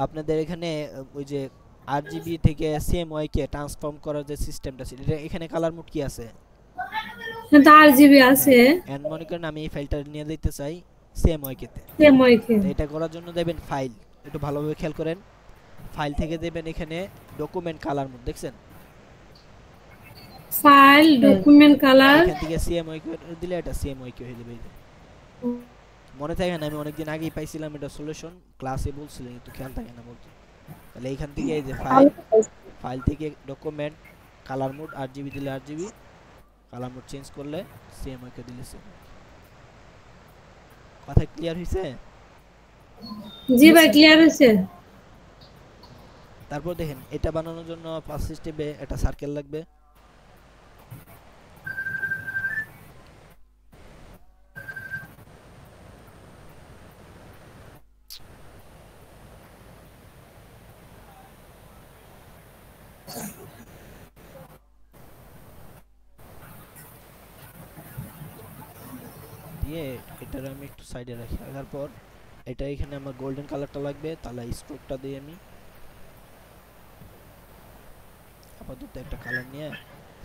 আপনাদের এখানে ওই যে আরজিবি থেকে সিএমওয়াই কে ট্রান্সফর্ম করার যে সিস্টেমটা ছিল এটা এখানে কালার মোড কি আছে? কিন্তু আর জিবি হ্যাঁ, আছে। এন্ড মনে করেন আমি এই ফাইলটা নিয়ে যেতে চাই সিএমওয়াই কে তে। এমআইকে তো এটা করার জন্য দেবেন ফাইল, একটু ভালোভাবে খেয়াল করেন। ফাইল থেকে দেবেন এখানে ডকুমেন্ট কালার মোড, দেখছেন? File document colour. এখান থেকে সিএমওয়াই কে দিলে এটা সিএমওয়াই কে হয়ে যাবে এই যে। মনে থাকে না আমি অনেকদিন আগেই পাইছিলাম এটা সলিউশন, ক্লাসে বলছিলেন কিন্তু খেয়াল থাকে না বলতে। তাহলে এইখান থেকে এই যে ফাইল, ফাইল থেকে ডকুমেন্ট কালার মোড আরজিবি দিলে আরজিবি, কালার মোড চেঞ্জ করলে সিএমওয়াই কে দিলে সিএমওয়াই। কথা ক্লিয়ার হইছে? জি ভাই ক্লিয়ার হয়েছে। তারপর দেখেন এটা বানানোর জন্য ফার্স্ট স্টেপে একটা সার্কেল লাগবে। দিয়ে এটার আমি একটু সাইডে রাখি, রাখার পর এটা এখানে আমার গোল্ডেন কালারটা লাগবে, তাহলে স্ট্রোকটা দিই আমি আপাতত একটা কালার নিয়ে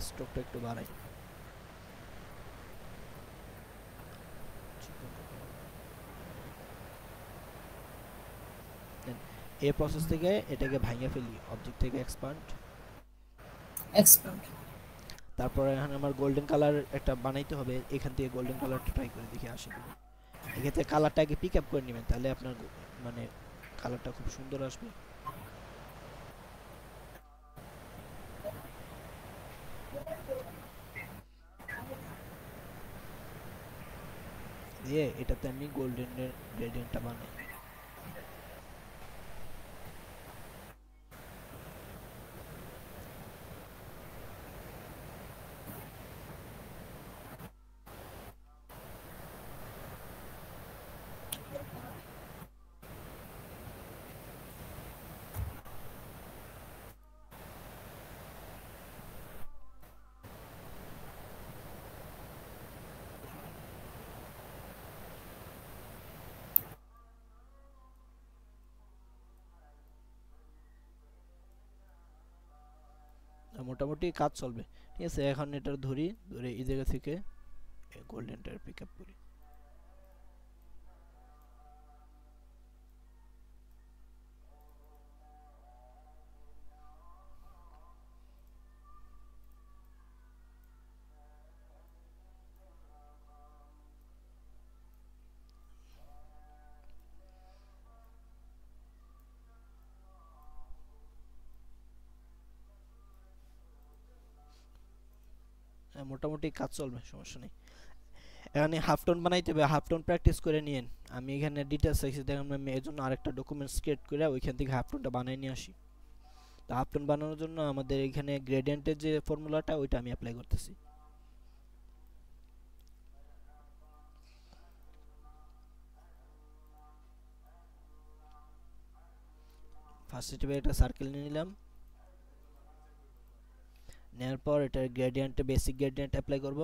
স্ট্রোকটা একটু বাড়াই। এই প্রসেস থেকে এটাকে ভাঙে ফেলি, অবজেক্ট থেকে এক্সপান্ড। এক্সপার্ট। তারপর এখানে আমার গোল্ডেন কালার একটা বানাইতে হবে, এখান থেকে গোল্ডেন কালারটা ট্রাই করে দেখি আসে কিনা। এক্ষেত্রে কালারটাকে পিক আপ করে নেবেন, তাহলে আপনার মানে কালারটা খুব সুন্দর আসবে। দিয়ে এটাতে আমি গোল্ডেনের গ্রেডিয়েন্টটা বানাই। মোটামুটি কাজ চলবে, ঠিক আছে। এখন এটা ধরে এই জায়গা থেকে গোল্ডেনটার পিক আপ করি। মোটামুটি কাজ চলবে, সমস্যা নেই। এখানে হাফ টোন বানাইতে হবে, হাফ টোন প্র্যাকটিস করে নিয়েন। আমি এখানে ডিটেলস চাইছি, দেখেন আমি এর জন্য আরেকটা ডকুমেন্টস ক্রিয়েট করে ওইখান থেকে হাফ টোনটা বানাই নিয়ে আসি। তো হাফ টোন বানানোর জন্য আমাদের এখানে গ্রেডিয়েন্টের যে ফর্মুলাটা ওইটা আমি অ্যাপ্লাই করতেছি। ফার্স্ট স্টেপে একটা সার্কেল নিয়ে নিলাম, নেওয়ার পর এটার গ্রেডিয়েন্টে বেসিক গ্রেডিয়েন্ট অ্যাপ্লাই করব।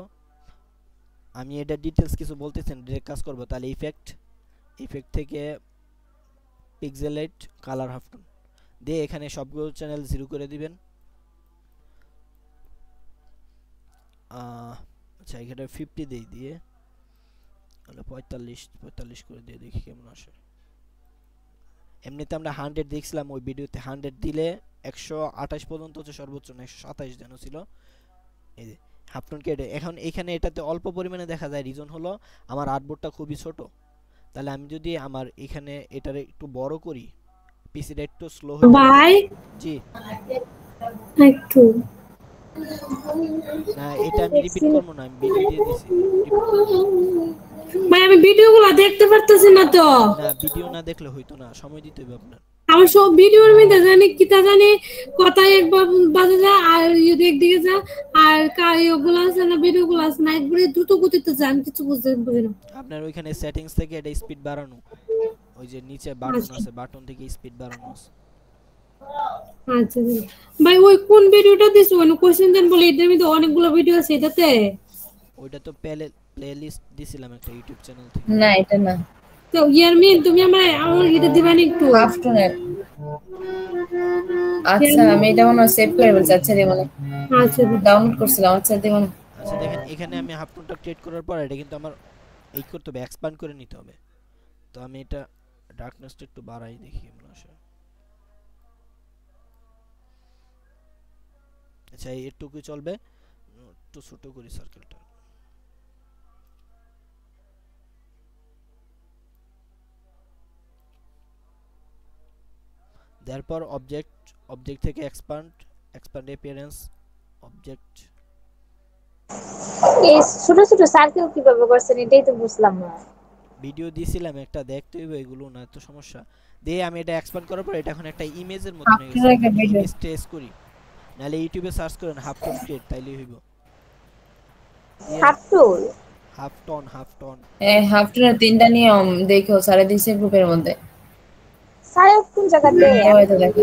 আমি এটা ডিটেলস কিছু বলতেছেন ডিরেক্ট কাজ করব, তাহলে ইফেক্ট, ইফেক্ট থেকে পিক্সেলেট কালার হাফ টোন দিয়ে এখানে সবগুলো চ্যানেল জিরো করে দিবেন। আচ্ছা এখানে 50 দেই, দিয়ে হলো 45 করে দিয়ে দেখি কেমন আসে। এমনিতে আমরা 100 দেখছিলাম ওই ভিডিওতে, 100 দিলে 128 পর্যন্ত হচ্ছে সর্বোচ্চ, না 127 যেন ছিল। এই যে হাফ টোন কেটে এখন এখানে এটাতে অল্প পরিমাণে দেখা যায়, রিজন হলো আমার আর্টবোর্ডটা খুবই ছোট। তাহলে আমি যদি আমার এখানে এটারে একটু বড় করি, পিসিটা একটু স্লো হইতে পারে। ভাই জি একটু না, এটা আমি রিপিট করবো না, আমি ভিডিও দিয়ে দিছি, রিপিট করবো না। ভাই আমি ভিডিওগুলো দেখতে পারতেছি না তো। না ভিডিও না দেখলে হইতো না, সময় দিতে হবে আপনার। আমার সব ভিডিওর মধ্যে জানি কিতা জানি কথাই একবার বাজে যায় আর একদিকে যা আর ওগুলো আছে না ভিডিওগুলো আছে না একবারে দ্রুত গতিতে যান কিছু বুঝতে পারি না। আপনার ওইখানে সেটিংস থেকে এটা স্পিড বাড়ানো, ওই যে নিচে বাটন আচ্ছা আছে, বাটন থেকে স্পিড বাড়ানো আছে। আচ্ছা ভাই ওই কোন ভিডিওটা দিছো মানে কোশ্চেন দেন বলে এটার মধ্যে অনেকগুলো ভিডিও আছে এটাতে। ওইটা তো প্লেলিস্ট দিছিলাম একটা ইউটিউব চ্যানেল থেকে। না এটা না, তো ইয়ারমিন তুমি আমার আমার এটা দিবানি একটু আফটারনুন আচ্ছা আমি এটা মনে সেভ করে বলছি। আচ্ছা দিব না, আচ্ছা ডাউনলোড করছিলাম। আচ্ছা দিব না। আচ্ছা দেখেন এখানে আমি হাফ টোনটা ক্রিয়েট করার পর এটা কিন্তু আমার এই করতে হবে, এক্সপ্যান্ড করে নিতে হবে। তো আমি এটা ডার্কনেসটা একটু বাড়াই দেখি কেমন আসে। আচ্ছা এটুকু চলবে, একটু ছোট করি সার্কেলটা। তারপর অবজেক্ট থেকে এক্সপ্যান্ড অ্যাপিয়ারেন্স অবজেক্ট। এই ছোট ছোট সার্কেল কিভাবে করছেন এটাই তো বুঝলাম না। ভিডিও দিছিলাম একটা, দেখতে হইবে, এগুলো না তো সমস্যা। দিয়ে আমি এটা এক্সপ্যান্ড করার পর এটা এখন একটা ইমেজের মতন হয়ে গেছে। আমি ইমেজ ট্রেস করি, নালে ইউটিউবে সার্চ করেন হাফ টোন ক্রিয়েট, তাইলেই হইব। হাফ টুল, হাফ টোন এই হাফ টোনের তিনটা নিয়ম দেখো সারা দিছে গ্রুপের মধ্যে। সায়ক কোন জায়গাতে? হয়তো দেখো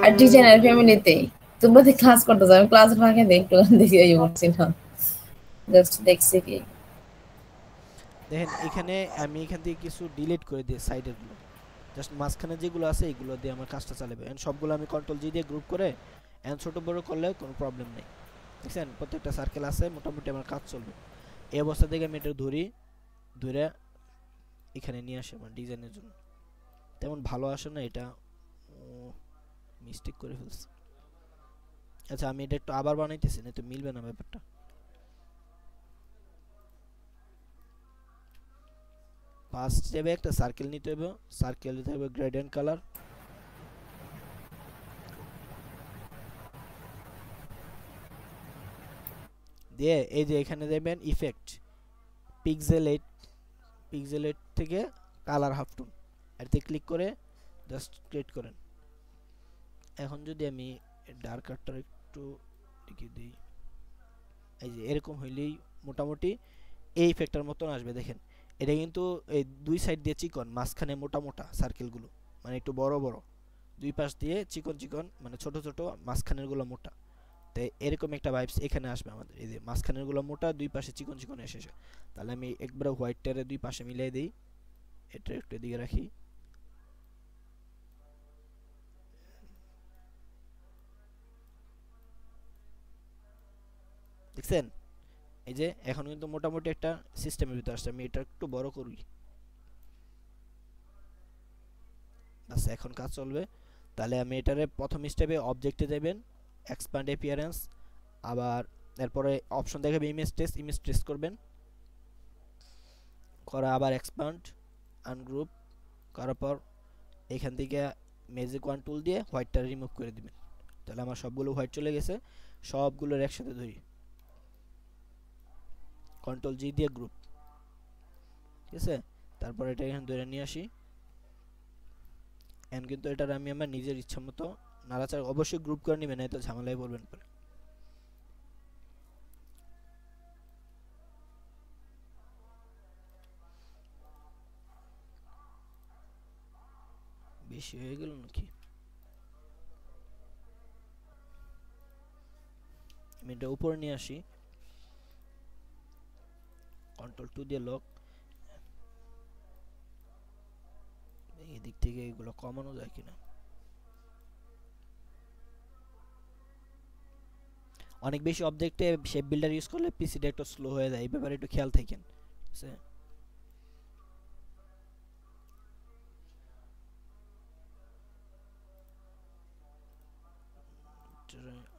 আর ডিজাইনার ফ্যামিলিতে তোমরা তো ক্লাস করতেছ, আমি ক্লাস ফাঁকে দেখতে দেখি এই বলছিলাম, জাস্ট দেখছি কি। দেখেন এখানে আমি এখান থেকে কিছু ডিলিট করে দিই, সাইডের গুলো, জাস্ট মাঝখানে যেগুলো আছে এগুলো দিয়ে আমার কাজটা চালাবে। এন্ড সবগুলো আমি কন্ট্রোল জি দিয়ে গ্রুপ করে এন্ড ছোট বড় করলে কোনো প্রবলেম নেই। দেখছেন প্রত্যেকটা সার্কেল আছে, মোটামুটি আমার কাজ চলবে। এই অবস্থা থেকে আমি এটা ধরে এখানে নিয়ে আসি আমার ডিজাইনের জন্য। তেমন ভালো আসে না, এটা মিস্টেক করে ফেলছি। আচ্ছা আমি এটা একটু আবার বানাইতেছি, না তো মিলবে না ব্যাপারটা। ফার্স্ট স্টেপে একটা সার্কেল নিতে হবে, সার্কেল নিতে হবে গ্রেডিয়েন্ট কালার, দিয়ে এই যে এখানে দেবেন ইফেক্ট পিক্সেলেট থেকে কালার হাফ টোন, এতে ক্লিক করে জাস্ট ক্রিয়েট করেন। এখন যদি আমি ডার্কারটা একটু দেখিয়ে দিই, এই যে এরকম হইলেই মোটামুটি এই ইফেক্টটার মতন আসবে। দেখেন এটা কিন্তু এই দুই সাইড দিয়ে চিকন, মাঝখানে মোটা মোটা সার্কেলগুলো মানে একটু বড় বড়, দুই পাশ দিয়ে চিকন চিকন মানে ছোট ছোট, মাঝখানের গুলো মোটা। তাই এরকম একটা ভাইবস এখানে আসবে আমাদের। এই যে মাঝখানের গুলো মোটা, দুই পাশে চিকন চিকন এসেছে। তাহলে আমি একবারে হোয়াইটটারে দুই পাশে মিলাই দিই, এটা একটু এদিকে রাখি। দেখছেন এই যে এখন কিন্তু মোটামুটি একটা সিস্টেমের ভিতরে আসছে। আমি এটা একটু বড় করি, বাস এখন কাজ চলবে। তাহলে আমি এটারে প্রথম স্টেপে অবজেক্টে যাবেন, এক্সপ্যান্ড অ্যাপিয়ারেন্স, আবার এরপরে অপশন দেখাবে ইমেজ ট্রেস করবেন, করা আবার এক্সপ্যান্ড আনগ্রুপ করার পর এখান থেকে ম্যাজিক ওয়ান টুল দিয়ে হোয়াইটটা রিমুভ করে দিবেন। তাহলে আমার সবগুলো হোয়াইট চলে গেছে। সবগুলোর একসাথে ধরি, কন্ট্রোল জি দিয়ে গ্রুপ, ঠিক আছে। তারপর এটা এখানে ধরে নিয়ে আসি। এন্ড কিন্তু এটার আমি আমার নিজের ইচ্ছা মতো নাড়াচাড়া, অবশ্যই গ্রুপ করে নেবেন, তো ঝামেলায় পড়বেন পরে। বেশি হয়ে গেল নাকি? আমি এটা উপরে নিয়ে আসি, কন্ট্রোল টু দিয়ে লক। এদিক থেকে এগুলো কমানো যায় কিনা। অনেক বেশি অবজেক্টে শেপ বিল্ডার ইউজ করলে পিসিটা একটু স্লো হয়ে যায়, এই ব্যাপারে একটু খেয়াল থাকেন, ঠিক আছে।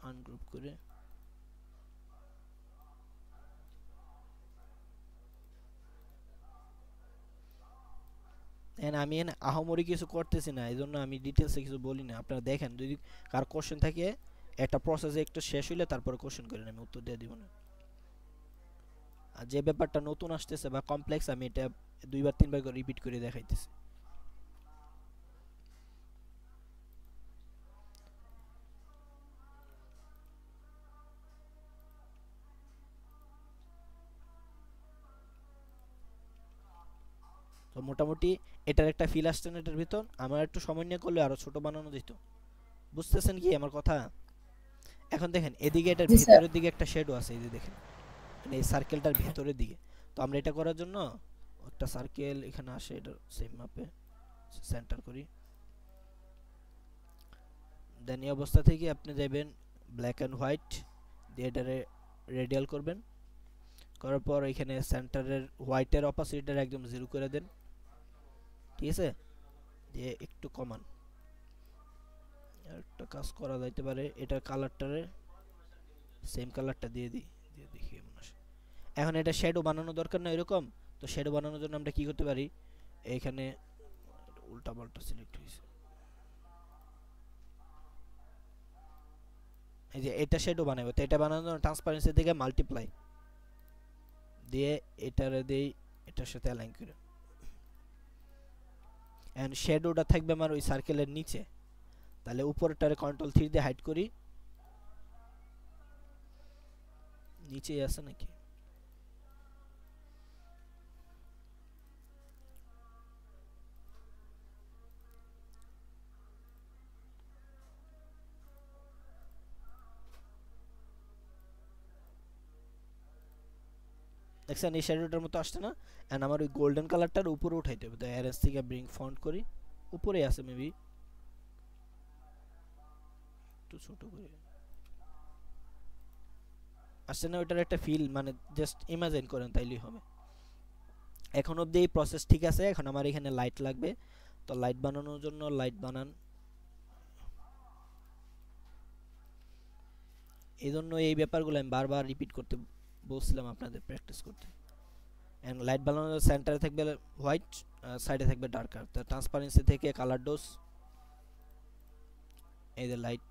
আনগ্রুপ করে আমি আহামরি কিছু করতেছি না, এই জন্য আমি ডিটেলসে কিছু বলি না। আপনারা দেখেন, যদি কার কোশ্চেন থাকে একটা প্রসেসে একটু শেষ হইলে তারপরে কোশ্চেন করেন, আমি উত্তর দিয়ে দিব না। আর যে ব্যাপারটা নতুন আসতেছে বা কমপ্লেক্স, আমি এটা দুইবার তিনবার করে রিপিট করে দেখাইতেছি। তো মোটামুটি এটার একটা ফিল আসছে না এটার ভিতর। আমার একটু সময় নিয়ে করলে আরো ছোট বানানো যেত, বুঝতেছেন কি আমার কথা? এখন দেখেন এদিকে এটার ভিতরের দিকে একটা শ্যাডো আছে, এই যে দেখেন মানে এই সার্কেলটার ভিতরের দিকে। তো আমরা এটা করার জন্য একটা সার্কেল এখানে আসে, এটা সেম মাপে সেন্টার করি, দেন এই অবস্থা থেকে আপনি যাবেন ব্ল্যাক অ্যান্ড হোয়াইট দিয়ে এটারে রেডিয়াল করবেন, করার পর এখানে সেন্টারের হোয়াইটের অপাসিটিটা একদম 0 করে দেন, ঠিক আছে, দিয়ে একটু কমান। একটা কাজ করা যাইতে পারে, এটার কালারটারে সেম কালারটা দিয়ে দিই, দিয়ে দেখি কেমন আসে। এখন এটা শ্যাডো বানানো দরকার না এরকম, তো শ্যাডো বানানোর জন্য আমরা কি করতে পারি, এইখানে উল্টা পাল্টা সিলেক্ট হয়েছে, এই যে এটা শ্যাডো বানাবো, তো এটা বানানোর জন্য ট্রান্সপারেন্সি থেকে মাল্টিপ্লাই দিয়ে এটারে দেই এটার সাথে অ্যালাইন করে, এন্ড শ্যাডোটা থাকবে আমার ওই সার্কেলের নিচে, তাহলে উপরটারে কন্ট্রোল 3 দিয়ে হাইড করি, নিচেই আছে নাকি, দেখছেন এই শ্যাডোটার মতো আসছে না, এন্ড আমার ওই গোল্ডেন কালারটার উপরে উঠাইতে হবে, তো অ্যারেঞ্জ থেকে ব্রিং ফন্ট করি, উপরে আছে মেবি, একটু ছোট করে আসছে না, ওইটার একটা ফিল মানে জাস্ট ইমাজিন করেন তাইলেই হবে। এখন অবধি এই প্রসেস ঠিক আছে, এখন আমার এখানে লাইট লাগবে, তো লাইট বানানোর জন্য লাইট বানান, এই জন্য এই ব্যাপারগুলো আমি বারবার রিপিট করতে বলছিলাম আপনাদের প্র্যাকটিস করতে। এন্ড লাইট বানানোর সেন্টারে থাকবে হোয়াইট, সাইডে থাকবে ডার্কার, তো ট্রান্সপারেন্সি থেকে কালার ডোজ, এই যে লাইট,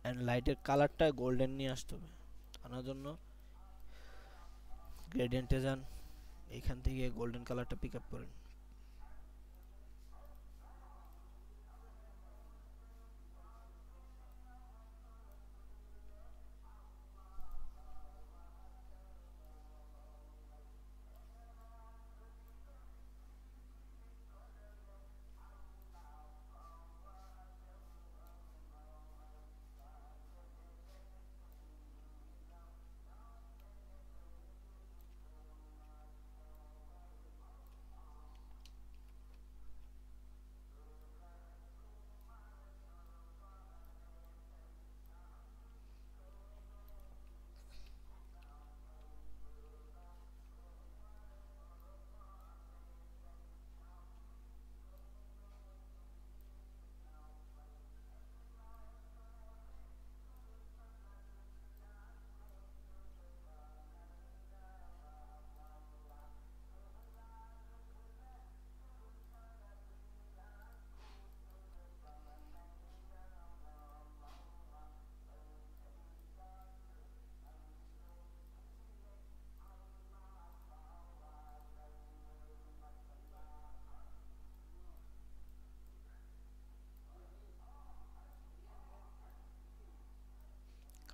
এন্ড লাইটের কালারটা গোল্ডেন নিয়ে আসতে হবে, আনার জন্য গ্রেডিয়েন্টে যান, এখান থেকে গোল্ডেন কালারটা পিক আপ করেন,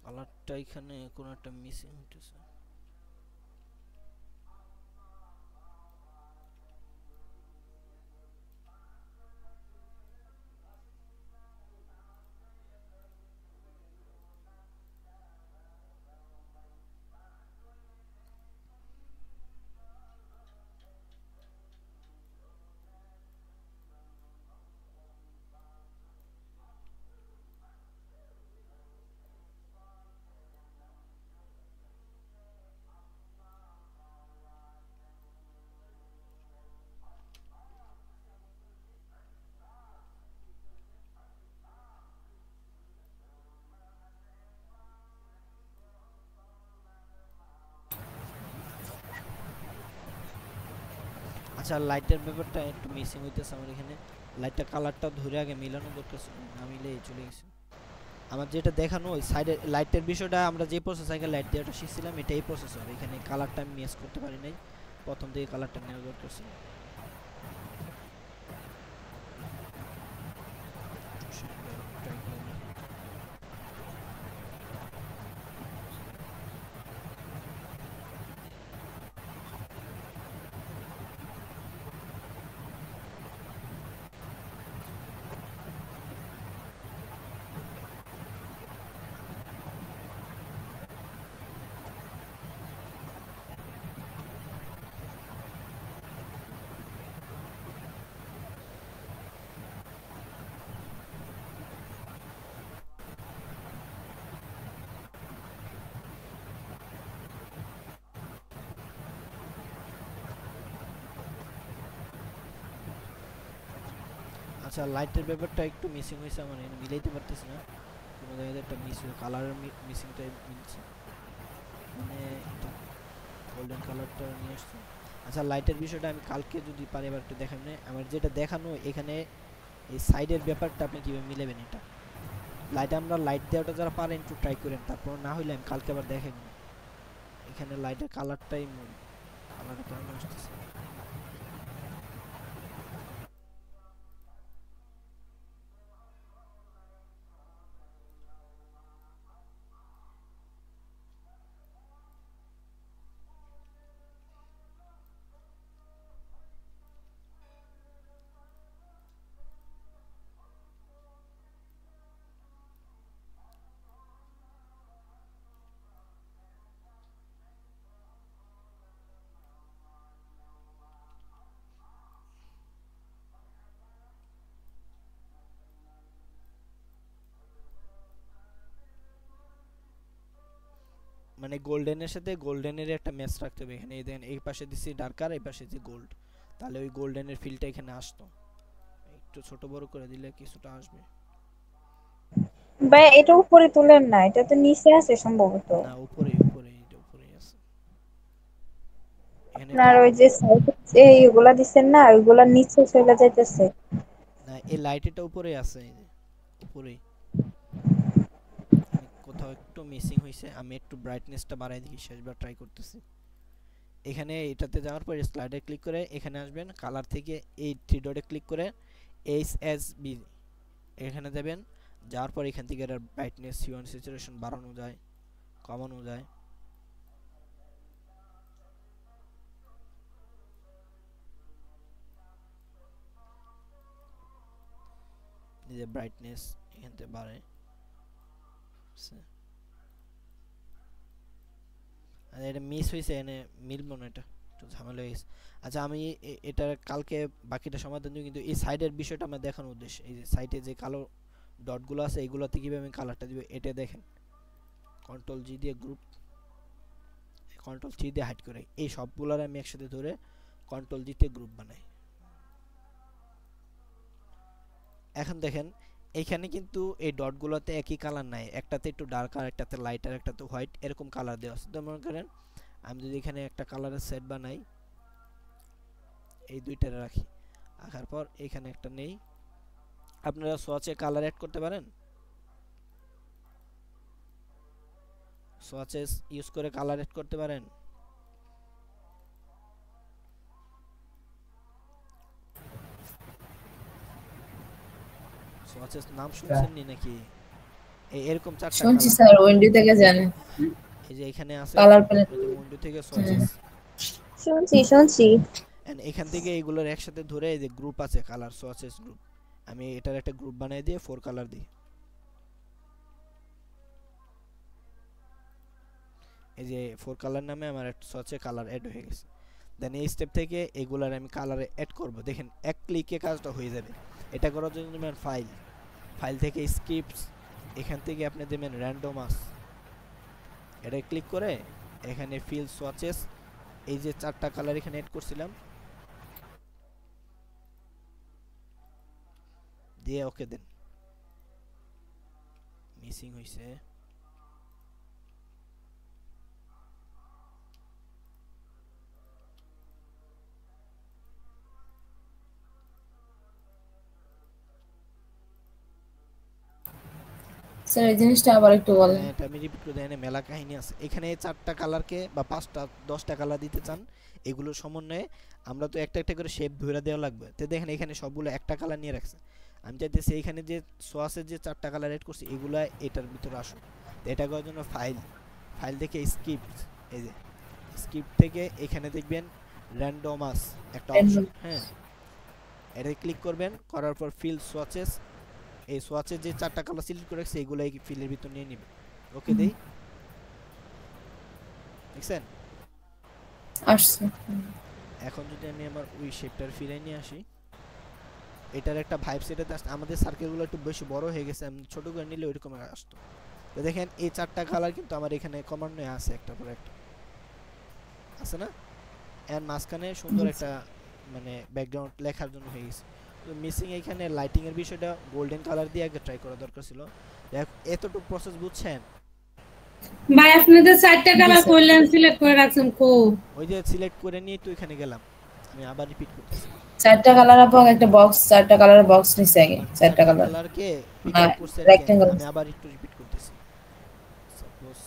কালারটা এখানে কোন একটা মিসিং হইতেছে, আচ্ছা লাইটের ব্যাপারটা একটু মিসিং হইতেছে আমার এখানে, লাইটটা কালারটা ধরে আগে মিলানো দরকার ছিল, না মিলে চলে গেছে। আমার যেটা দেখানো ওই সাইডে লাইটের বিষয়টা আমরা যে প্রসেস আগে লাইট দেওয়াটা শিখছিলাম এটাই প্রসেসর, এখানে কালারটা আমি মিস করতে পারি নাই, প্রথম থেকে কালারটা নেওয়া দরকার ছিল। আচ্ছা লাইটের ব্যাপারটা একটু মিসিং হয়েছে, আমার এখানে মিলাইতে পারতেছি না, কোনো জায়গায় একটা মিস হয়ে কালারের মিসিংটা মিলছে, মানে এটা গোল্ডেন কালারটা নিয়ে আসছে। আচ্ছা লাইটের বিষয়টা আমি কালকে যদি পারি এবার একটু দেখাই, না আমার যেটা দেখানো এখানে এই সাইডের ব্যাপারটা আপনি কিভাবে মিলাবেন, এটা লাইট আমরা লাইট দেওয়াটা যারা পারেন একটু ট্রাই করেন, তারপর না হইলে আমি কালকে আবার দেখাই দেব। এখানে লাইটের কালারটাই মূল, কালারটা কেমন আসতেছে মানে গোল্ডেনের সাথে গোল্ডেনের একটা ম্যাচ রাখতে হবে এখানে, এই দেখেন এই পাশে দিছি ডার্কার, এই পাশে যে গোল্ড, তাহলে ওই গোল্ডেনের ফিলটা এখানে আসতো। একটু ছোট বড় করে দিলে কিছুটা আসবে। ভাই এটা উপরে তুলেন না, এটা তো নিচে আছে সম্ভবত। না উপরে উপরে এটা উপরেই আছে এখানে আপনার ওই যে সাইডে যে এগুলা দিছেন না, ওইগুলা নিচে চলে যাইতেছে। না এই লাইট এটা উপরে আছে, এই যে উপরেই, মানে কোথাও একটু মিসিং হইছে, আমি একটু ব্রাইটনেসটা বাড়াই দিই, শেষবার ট্রাই করতেছি। এখানে এটাতে যাওয়ার পরে স্লাইডে ক্লিক করে এখানে আসবেন, কালার থেকে এই থ্রি ডটে ক্লিক করে এইচএসবি এখানে যাবেন, যাওয়ার পর এখান থেকে এর ব্রাইটনেস হিউম্যান স্যাচুরেশন বাড়ানো যায়, কমানো যায়। এই যে ব্রাইটনেস এখান থেকে বাড়ে, আর এটা মিস হয়েছে, এনে মিলবো না, এটা একটু ঝামেলা হয়ে গেছে। আচ্ছা আমি এটা কালকে বাকিটা সমাধান দিই, কিন্তু এই সাইডের বিষয়টা আমার দেখানোর উদ্দেশ্য, এই যে সাইডে যে কালো ডটগুলো আছে এইগুলোতে কীভাবে আমি কালারটা দিব এটা দেখেন। কন্ট্রোল জি দিয়ে গ্রুপ, কন্ট্রোল সি দিয়ে হাইড করে এই সবগুলোর আমি একসাথে ধরে কন্ট্রোল জিতে গ্রুপ বানাই। এখন দেখেন এইখানে কিন্তু এই ডটগুলোতে একই কালার নাই, একটাতে একটু ডার্ক আর একটাতে লাইট আর একটাতে হোয়াইট, এরকম কালার দেওয়া আছে। তো মনে করেন আমি যদি এখানে একটা কালারের সেট বানাই, এই দুইটা রাখি, রাখার পর এখানে একটা নেই, আপনারা সোয়াচে কালার অ্যাড করতে পারেন, সোয়াচেস ইউজ করে কালার অ্যাড করতে পারেন। সোয়াচেস নাম শুনছেন নি নাকি? এরকম চারটা শুনছি কালার, স্যার, উইন্ডো থেকে জানেন এই যে এখানে আছে কালার প্যালেট। ওই যে উইন্ডো থেকে সোয়াচেস, শুনছি। এন্ড এখান থেকে এগুলোর একসাথে ধরে এই যে গ্রুপ আছে কালার সোয়াচেস গ্রুপ, আমি এটার একটা গ্রুপ বানিয়ে দিয়ে 4 কালার দিই, এই যে 4 কালার নামে আমার একটা সোয়াচে কালার অ্যাড হয়ে গেছে। দেন এই স্টেপ থেকে এগুলার আমি কালারে অ্যাড করব, দেখেন এক ক্লিকে কাজটা হয়ে যাবে। এটা করার জন্য নেবেন ফাইল থেকে স্ক্রিপ্টস, এখান থেকে আপনি দেবেন র্যান্ডমাস, এটা ক্লিক করে এখানে ফিল সোয়াচেস, এই যে চারটা কালার এখানে অ্যাড করছিলাম দিয়ে ওকে দেন। মিসিং হইছে, স্যার এই জিনিসটা আবার একটু বলেন। এটা আমি রিপিট করে দেন, মেলা কাহিনী আছে এখানে। চারটা কালারকে বা 5টা 10টা কালার দিতে চান, এগুলো সমন্বয়ে আমরা তো একটা একটা করে শেপ ধরে দেওয়া লাগবে। তো দেখেন এখানে সবগুলো একটা কালার নিয়ে রাখছে, আমি চাইতেছি এখানে যে সোয়াসের যে চারটা কালার এড করছি এগুলা এটার ভিতরে আসুক। তো এটা করার জন্য ফাইল থেকে স্ক্রিপ্ট, এই যে স্ক্রিপ্ট থেকে এখানে দেখবেন র্যান্ডমাস একটা অপশন, হ্যাঁ এটা ক্লিক করবেন, করার পর ফিল সোয়াচেস, এই সোয়াচের যে চারটা কালার সিলেক্ট করে রাখছি এগুলো এই ফিলের ভিতর নিয়ে নিবে। ওকে দেই, দেখছেন আসছে। এখন যদি আমি আমার ওই শেপটার ফিরে নিয়ে আসি, এটার একটা ভাইব সেটাতে আসছে, আমাদের সার্কেলগুলো একটু বেশি বড় হয়ে গেছে, আমি ছোট করে নিলে ওইরকম আসতো। তো দেখেন এই চারটা কালার কিন্তু আমার এখানে কমান্ডে আছে, একটা পর একটা আছে না, এর মাঝখানে সুন্দর একটা মানে ব্যাকগ্রাউন্ড লেখার জন্য হয়ে গেছে। তো তো মিসিং এখানে লাইটিং এর বিষয়টা গোল্ডেন কালার দিয়ে আগে ট্রাই করা দরকার ছিল। এতটুকু প্রসেস বুঝছেন? ভাই আপনাদের 4টা কালার করলেন, সিলেক্ট করে রাখছেন কো? ওই যে সিলেক্ট করে নিয়ে তো এখানে গেলাম, আমি আবার রিপিট করতেছি। 4টা কালার এবং একটা বক্স, 4টা কালারের বক্স নিছে আগে, 4টা কালার কালারকে পিক হ্যাঁ, আপ করছে। rectangle। আমি আবার একটু রিপিট করতেছি। সাপোজ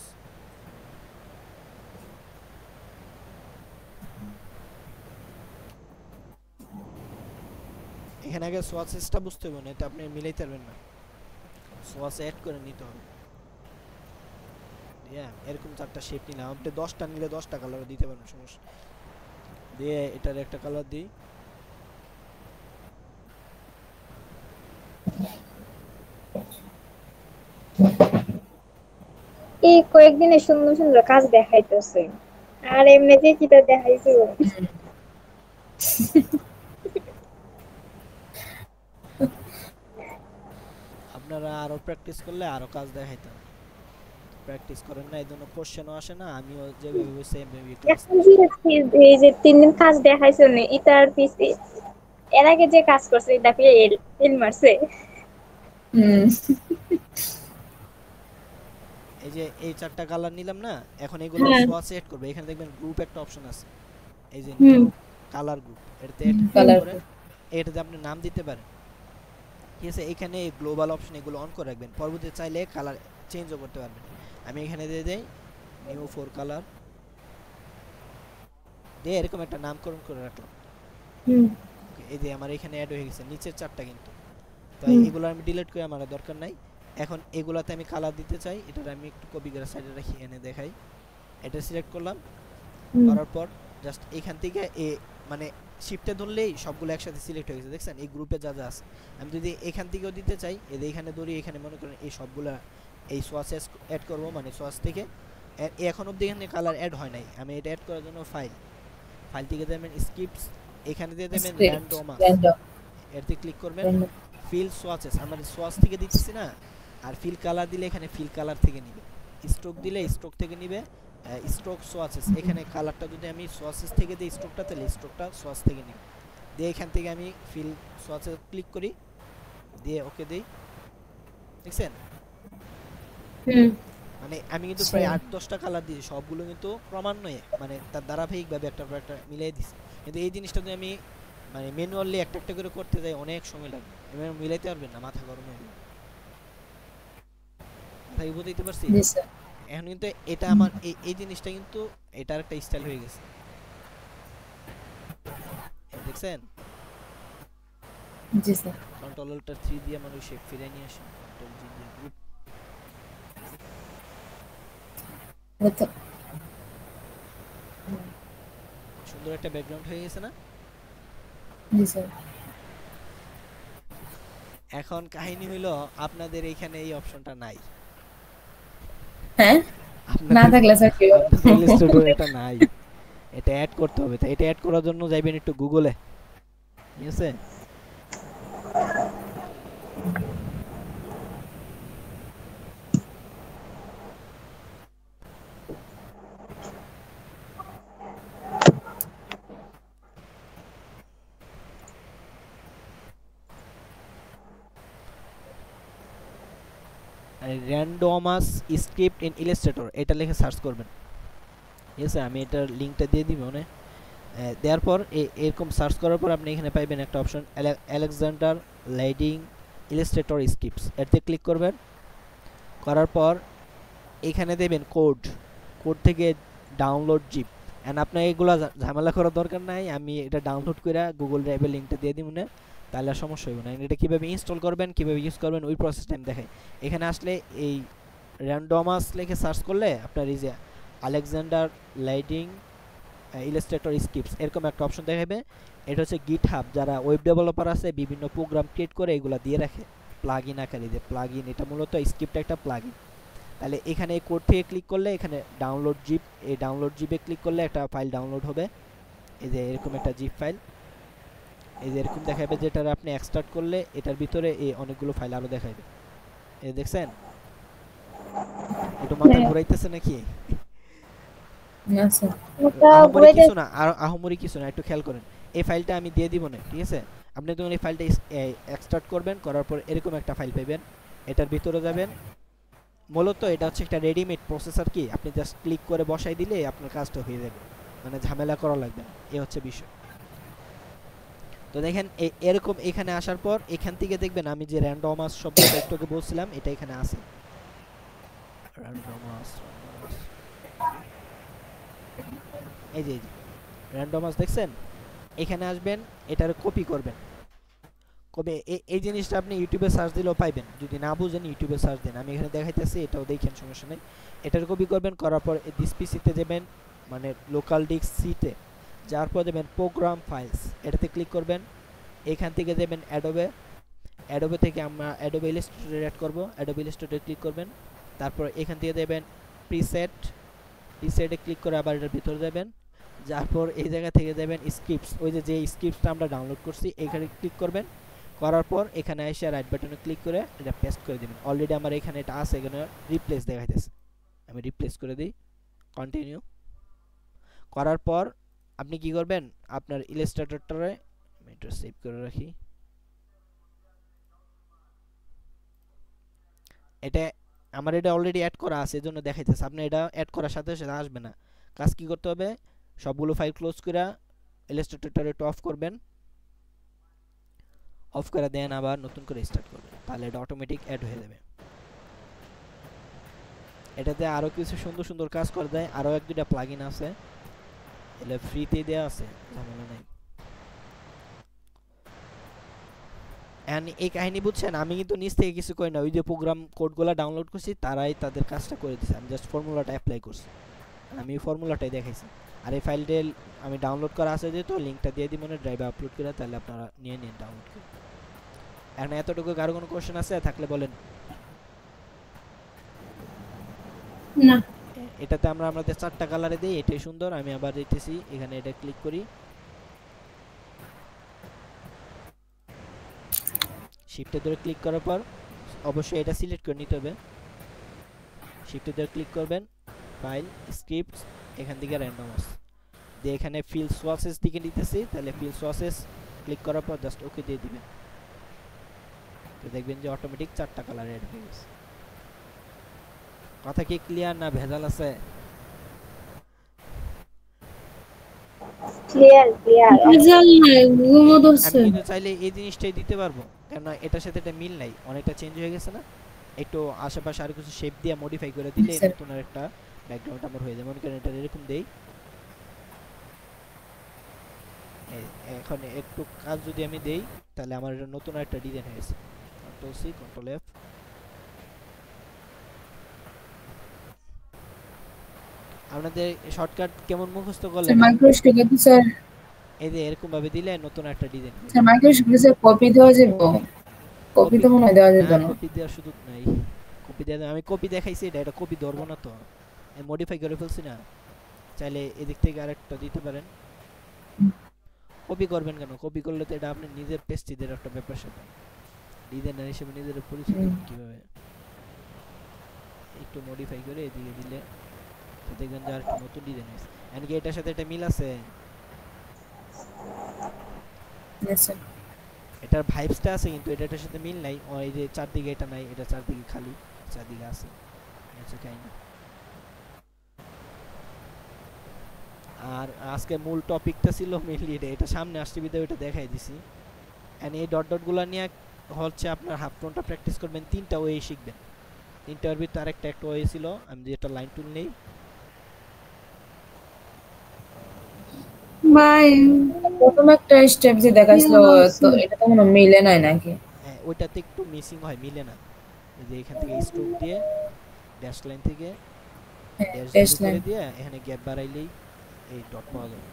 এখানে আগে সোয়াসেসটা বুঝতে হবে না, এটা আপনি মিলাইতে পারবেন না, সোয়াস অ্যাড করে নিতে হবে। এরকম 4টা শেপ নিলাম, আপনি 10টা নিলে 10টা কালার দিতে পারবেন, সমস্যা দিয়ে এটার একটা কালার দিই। এই কয়েকদিনে সুন্দর সুন্দর কাজ দেখাইতেছে, আর এমনিতে কিটা দেখাইছে। আপনারা আরো প্র্যাকটিস করলে আরো কাজ দেখাইতাম, প্র্যাকটিস করেন না, এই জন্য কোশ্চেনও আসে না, আমিও যেভাবে সেম ভাবে ক্লাস এখন যে এই যে 3 দিন কাজ দেখাইছে না, এটার পিছে এর আগে যে কাজ করছে এটা পেয়ে এল মারছে। এই যে এই 4টা কালার নিলাম না, এখন এগুলো হ্যাঁ। সোয়াস এড করবে। এখানে দেখবেন গ্রুপ একটা অপশন আছে, এই যে হুম। কালার গ্রুপ, এটাতে এড Color করে এটাতে আপনি নাম দিতে পারেন, ঠিক আছে? এখানে গ্লোবাল অপশন এগুলো অন করে রাখবেন, পরবর্তীতে চাইলে কালার চেঞ্জও করতে পারবেন। আমি এখানে দিয়ে দেই নিউ 4 কালার, দিয়ে এরকম একটা নামকরণ করে রাখলাম। হুম। এই যে আমার এখানে অ্যাড হয়ে গেছে নিচের 4টা, কিন্তু তো হুম। এগুলো আমি ডিলিট করে আমার আর দরকার নাই। এখন এগুলাতে আমি কালার দিতে চাই, এটার আমি একটু কপি করে সাইডে রাখি, এনে দেখাই। এটা সিলেক্ট করলাম, হুম। করার পর জাস্ট এখান থেকে মানে শিফটে ধরলেই সবগুলো একসাথে সিলেক্ট হয়ে গেছে, দেখছেন? এই গ্রুপে যা যা আছে আমি যদি এখান থেকেও দিতে চাই, এখানে ধরি, এখানে মনে করেন এই সবগুলা এই সোয়াস অ্যাড করব, মানে সোয়াস থেকে এখন অবধি এখানে কালার অ্যাড হয় নাই, আমি এটা অ্যাড করার জন্য ফাইল থেকে দেবেন স্ক্রিপ্টস, এখানে দিয়ে দেবেন র্যান্ডমাস, random এরতে ক্লিক করবেন, random ফিল সোয়াসেস, আমরা সোয়াস থেকে দিতেছি না, আর ফিল কালার দিলে এখানে ফিল কালার থেকে নিবে, স্ট্রোক দিলে স্ট্রোক থেকে নিবে, স্ট্রোক সোয়াসেস, এখানে কালারটা যদি আমি সোয়াসেস থেকে দিই স্ট্রোকটা, তাহলে স্ট্রোকটা সোয়াস থেকে নিবে। দিয়ে এখান থেকে আমি ফিল সোয়াসে ক্লিক করি, দিয়ে ওকে দেই, দেখছেন? হুম। মানে আমি কিন্তু প্রায় 8-10টা কালার দিয়েছি, সবগুলো কিন্তু ক্রমান্বয়ে মানে তার ধারাবাহিকভাবে একটার পর একটা মিলাই দিছি। কিন্তু এই জিনিসটা যদি আমি মানে ম্যানুয়ালি একটা একটা করে করতে যাই অনেক সময় লাগবে, এবার মিলাইতে পারবেন না, মাথা গরম হয়ে যাবে। তাই বুঝাইতে পারছি? জি স্যার এখন কিন্তু এটা আমার এই জিনিসটা কিন্তু এটার একটা স্টাইল হয়ে গেছে, দেখছেন? জি স্যার কন্ট্রোল অল্ট 3 দিয়ে আমার ওই শেপ ফিরে নিয়ে আসি, কন্ট্রোল জি দিয়ে গ্রুপ, তো সুন্দর একটা ব্যাকগ্রাউন্ড হয়ে গেছে না? জি স্যার এখন কাহিনী হইলো আপনাদের এইখানে এই অপশনটা নাই, হ্যাঁ না থাকলে স্যার কি হবে? আপনাদের স্টুডিও এটা নাই, এটা অ্যাড করতে হবে। তাই এটা অ্যাড করার জন্য যাইবেন একটু গুগলে, ঠিক আছে? র্যান্ডমাস স্ক্রিপ্ট ইন ইলাস্ট্রেটর এটা লিখে সার্চ করবেন, ঠিক আছে? আমি এটার লিংকটা দিয়ে দিব, মানে দেওয়ার পর এরকম সার্চ করার পর আপনি এখানে পাইবেন একটা option Alexander lighting Illustrator scripts, এতে ক্লিক করবেন, করার পর এখানে দেবেন কোড থেকে ডাউনলোড জিপ, এন্ড আপনার এগুলো ঝামেলা করার দরকার নাই, আমি এটা ডাউনলোড করে গুগল ড্রাইভের লিংকটা দিয়ে দিব না, তাহলে আর সমস্যা হবে না। এটা কিভাবে ইনস্টল করবেন, কিভাবে ইউজ করবেন, ওই প্রসেসটা আমি দেখাই। এখানে আসলে এই র্যান্ডমাস লিখে সার্চ করলে আপনার এই যে আলেকজান্ডার লাইটিং ইলাস্ট্রেটর স্ক্রিপ্টস এরকম একটা অপশন দেখাবে। এটা হচ্ছে গিটহাব, যারা ওয়েব ডেভেলপার আছে বিভিন্ন প্রোগ্রাম ক্রিয়েট করে এগুলা দিয়ে রাখে প্লাগইন আকারে, যে প্লাগইন, এটা মূলত স্ক্রিপ্ট একটা প্লাগইন। তাহলে এখানে এই কোড থেকে ক্লিক করলে এখানে ডাউনলোড জিপ, এই ডাউনলোড জিপে ক্লিক করলে একটা ফাইল ডাউনলোড হবে, এই যে এরকম একটা জিপ ফাইল, এই যে এরকম দেখাবে, যেটা আপনি এক্সট্রাক্ট করলে এটার ভিতরে এই অনেকগুলো ফাইল আরো দেখাবে। এই দেখছেন? একটু মাথা ঘুরাইতেছে নাকি? না স্যার ওটা আহামরি ঘুরে কিছু না, আর আহামরি কিছু না, একটু খেয়াল করেন। এই ফাইলটা আমি দিয়ে দিব না, ঠিক আছে? আপনি যখন এই ফাইলটা এক্সট্রাক্ট করবেন, করার পর এরকম একটা ফাইল পাবেন, এটার ভিতরে যাবেন। মূলত এটা হচ্ছে একটা রেডিমেড প্রসেসর, কি আপনি জাস্ট ক্লিক করে বসাই দিলে আপনার কাজটা হয়ে যাবে, মানে ঝামেলা করা লাগবে না, এই হচ্ছে বিষয়। তো দেখেন এরকম এখানে আসার পর এখান থেকে দেখবেন আমি যে র্যান্ডমাস শব্দটা একটু আগে বলছিলাম এটা এখানে আছে, র্যান্ডমাস, এই যে র্যান্ডমাস দেখছেন, এখানে আসবেন, এটার কপি করবেন। কবে এই জিনিসটা আপনি ইউটিউবে সার্চ দিলেও পাইবেন, যদি না বুঝেন ইউটিউবে সার্চ দেন, আমি এখানে দেখাইতেছি, এটাও দেখেন, সমস্যা নেই। এটার কপি করবেন, করার পর দিস পিসিতে যাবেন, মানে লোকাল ডিস্ক সিতে যাওয়ার পর দেবেন প্রোগ্রাম ফাইলস, এটাতে ক্লিক করবেন। এখান থেকে যাবেন অ্যাডোবে থেকে আমরা অ্যাডোবে ইলাস্ট্রেটর অ্যাড করব, অ্যাডোবে ইলাস্ট্রেটর ক্লিক করবেন। তারপর এখান থেকে দেবেন প্রিসেটে ক্লিক করে আবার এটার ভিতরে যাবেন, যার পর এই জায়গা থেকে দেবেন স্ক্রিপ্টস, ওই যে স্ক্রিপ্টসটা আমরা ডাউনলোড করছি এখানে ক্লিক করবেন। করার পর এখানে এসে রাইট বাটনে ক্লিক করে এটা পেস্ট করে দিবেন। অলরেডি আমার এখানে এটা আছে, এখানে রিপ্লেস দেখাইতেছে, আমি রিপ্লেস করে দিই, কন্টিনিউ করার পর আপনি কি করবেন, আপনার ইলাস্ট্রেটরটারে আমি এটা সেভ করে রাখি, এটা আমার এটা অলরেডি অ্যাড করা আছে এজন্য দেখাইতেছে। আপনি এটা অ্যাড করার সাথে সাথে আসবে না, কাজ কি করতে হবে, সবগুলো ফাইল ক্লোজ করে ইলাস্ট্রেটরটা একটু অফ করবেন, অফ করে দেন আবার নতুন করে স্টার্ট করবেন, তাহলে এটা অটোমেটিক অ্যাড হয়ে যাবে। এটাতে আরো কিছু সুন্দর সুন্দর কাজ করে দেয়, আরো এক দুইটা প্লাগইন আছে, এগুলো ফ্রিতে দেয়া আছে, ঝামেলা নাই। এন্ড এই কাহিনী বুঝছেন, আমি কিন্তু নিচ থেকে কিছু করি না, ওই যে প্রোগ্রাম কোডগুলো ডাউনলোড করছি তারাই তাদের কাজটা করে দিয়েছে, আমি জাস্ট ফর্মুলাটা অ্যাপ্লাই করছি, আমি ফর্মুলাটাই দেখাইছি। আর এই ফাইলটা আমি ডাউনলোড করা আছে যেহেতু লিঙ্কটা দিয়ে দিই মনে ড্রাইভে আপলোড করে, তাহলে আপনারা নিয়ে নিন ডাউনলোড করে। এখন এতটুকু কারো কোনো কোশ্চেন আছে থাকলে বলেন। না এটাতে আমরা আমাদের 4টা কালারে দেই, এটাই সুন্দর। আমি আবার দিতেছি, এখানে এটা ক্লিক করি, শিফটে ধরে ক্লিক করার পর অবশ্যই এটা সিলেক্ট করে নিতে হবে, শিফটে ধরে ক্লিক করবেন, ফাইল স্ক্রিপ্টস, এখান থেকে র্যান্ডমাস দিয়ে এখানে ফিল সোর্সেস দিকে নিতেছি, তাহলে ফিল সোর্সেস ক্লিক করার পর জাস্ট ওকে দিয়ে দিবেন, তো দেখবেন যে অটোমেটিক 4টা কালার অ্যাড হয়ে গেছে। কথা কি ক্লিয়ার না ভেজাল আছে? ক্লিয়ার ভেজাল নাই, ঘুমো ধরছে। আমি কিন্তু চাইলে এই জিনিসটাই দিতে পারবো, কারণ এটার সাথে এটা মিল নাই, অনেকটা চেঞ্জ হয়ে গেছে না, একটু আশেপাশে আর কিছু শেপ দিয়ে মডিফাই করে দিলে নতুন আরেকটা ব্যাকগ্রাউন্ড আমার হয়ে যাবে। মনে করেন এটা এরকম দেই, এখন একটু কাজ যদি আমি দেই তাহলে আমার এটা নতুন একটা ডিজাইন হয়েছে। কন্ট্রোল সি কন্ট্রোল এফ, আপনাদের শর্টকাট কেমন মুখস্থ করলেন? মাইক্রোস্কোপে তো স্যার, এই যে এরকম ভাবে দিলে নতুন একটা ডিজাইন। স্যার মাইক্রোস্কোপে স্যার কপি দেওয়া যাবে, কপি তো মনে হয় দেওয়া যেত না। কপি দেওয়ার সুযোগ নাই, কপি দেওয়া আমি কপি দেখাইছি, এটা কপি ধরবো না তো, আমি মডিফাই করে ফেলছি না, চাইলে এদিক থেকে আরেকটা দিতে পারেন। কপি করবেন কেন? কপি করলে তো এটা আপনি নিজের পেস্টিদের একটা ব্যাপার সাথে, ডিজাইনার হিসেবে নিজের পরিচয় কিভাবে একটু মডিফাই করে এদিকে দিলে তো দেখবেন যে আরেকটা নতুন ডিজাইন হয়েছে। এন্ড কি এটার সাথে এটা মিল আছে? এটার ভাইবসটা আছে কিন্তু এটার সাথে মিল নাই, এই যে চারদিকে এটা নাই, এটা চারদিকে খালি, চারদিকে আছে, আচ্ছা কাহিনী। আর আজকে মূল টপিকটা ছিল মেইনলি এটা, সামনে আসছে বিদায় এটা দেখাই দিছি। এন্ড এই ডট ডটগুলো নিয়ে হচ্ছে আপনার হাফ টোনটা প্র্যাকটিস করবেন, 3টা ওয়ে শিখবেন, 3টার ভিতরে আরেকটা একটা ওয়ে ছিল, আমি যেটা লাইন টুল নেই ভাই প্রথম একটা স্টেপ যে দেখাইছিল তো এটা তো মনে মিলে নাই নাকি? হ্যাঁ ওইটাতে একটু মিসিং হয়, মিলে না। এই যে এখান থেকে স্ট্রোক দিয়ে ড্যাশ লাইন থেকে ড্যাশ করে দিয়ে এখানে গ্যাপ বাড়াইলেই এই ডট পাওয়া যাবে।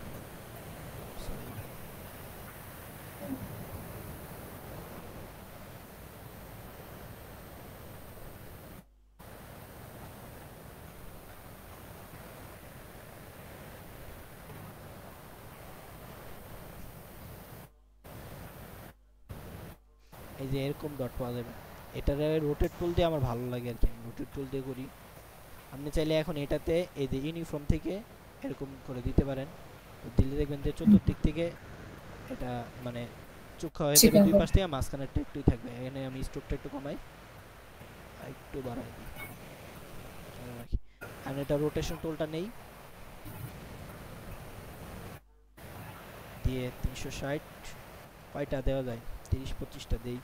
এই যে এরকম ডট পাওয়া যাবে, এটারে রোটেট টুল দিয়ে আমার ভালো লাগে আর কি, আমি রোটেট টুল দিয়ে করি। আপনি চাইলে এখন এটাতে এই যে ইউনিফর্ম থেকে এরকম করে দিতে পারেন, তো দিলে দেখবেন যে চতুর্দিক থেকে এটা মানে চোখা হয়ে যাবে চিকন দুই করে। পাশ থেকে, মাঝখানেরটা একটুই থাকবে। এখানে আমি স্ট্রোকটা একটু কমাই, আর একটু বাড়াই দিই, চলো রাখি। আর এটা রোটেশন টুলটা নেই, দিয়ে 360 কয়টা দেওয়া যায়, 30-25টা দেই।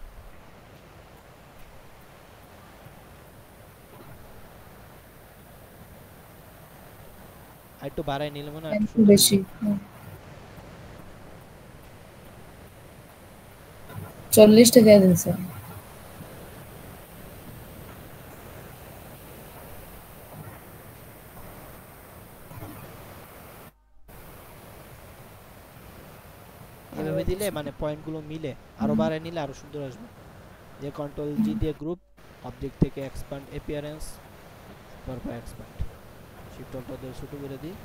আর একটু বাড়াই নিলে মনে হয় একটু একটু সুন্দর বেশি হইবে। 40টা দিয়ে দিন স্যার। এভাবে দিলে মানে পয়েন্টগুলো মিলে, আরো বাড়ায় নিলে আরো সুন্দর আসবে। যে কন্ট্রোল জি দিয়ে গ্রুপ, অবজেক্ট থেকে এক্সপ্যান্ড অ্যাপিয়ারেন্স, তারপর এক্সপ্যান্ড, শিফট অল্টার দিয়ে ছোট করে দিই,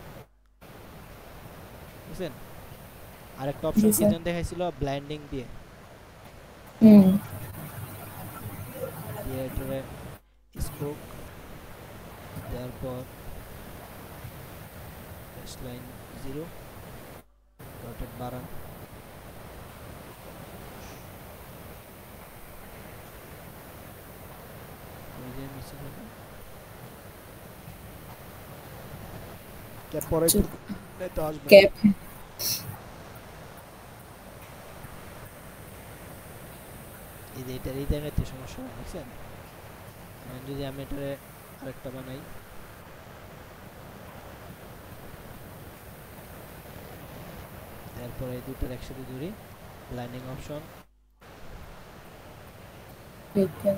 বুঝছেন? আরেকটা জি অপশন কি স্যার। যেন দেখাইছিল, ব্ল্যান্ডিং দিয়ে, হুম। দিয়ে এটারে স্ট্রোক দেওয়ার পর বেসলাইন 0, রোটেট বাড়ান, ওই যে নিচে থেকে ক্যাপ পরে তো আসবে না। ক্যাপ। এই যে এটার এই জায়গাতে সমস্যা হয়, বুঝছেন? যদি আমি এটারে আরেকটা বানাই, তারপরে এই দুটোর একসাথে ধরি, ব্লাইন্ডিং অপশন,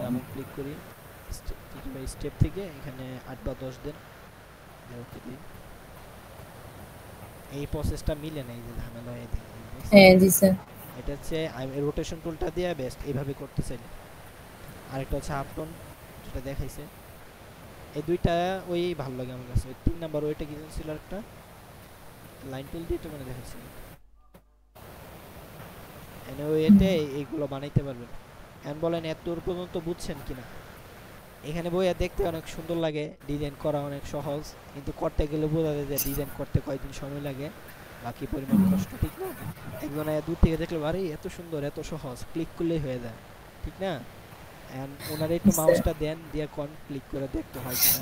ডাবল ক্লিক করি, স্টেপ থেকে এখানে 8 বা 10 দেন, ওকে দিই। এই প্রসেসটা মিলে না, এই যে ঝামেলা হয়ে যায়। হ্যাঁ জি স্যার। এটা হচ্ছে আমি রোটেশন টুলটা দিয়ে বেস্ট এইভাবে করতে চাইলে। আরেকটা হচ্ছে হাফ টোন, যেটা দেখাইছে, এই দুইটা ওই ভালো লাগে আমার কাছে। 3 নাম্বার ওইটা কি ছিল, একটা লাইন টুল দিয়ে এটা মানে দেখাইছিল, এনে ওই এতে এইগুলো বানাইতে পারবেন। এখন বলেন এত দূর পর্যন্ত বুঝছেন কিনা? এখানে বইয়া দেখতে অনেক সুন্দর লাগে, ডিজাইন করা অনেক সহজ, কিন্তু করতে গেলে বোঝা যায় যে ডিজাইন করতে কয়দিন সময় লাগে, বাকি পরিমাণ কষ্ট, ঠিক না? একজন দূর থেকে দেখলে আরে এত সুন্দর, এত সহজ, ক্লিক করলেই হয়ে যায়, ঠিক না? এন্ড ওনারে একটু মাউসটা দেন, দিয়ে কোন ক্লিক করে দেখতে হয় কিনা।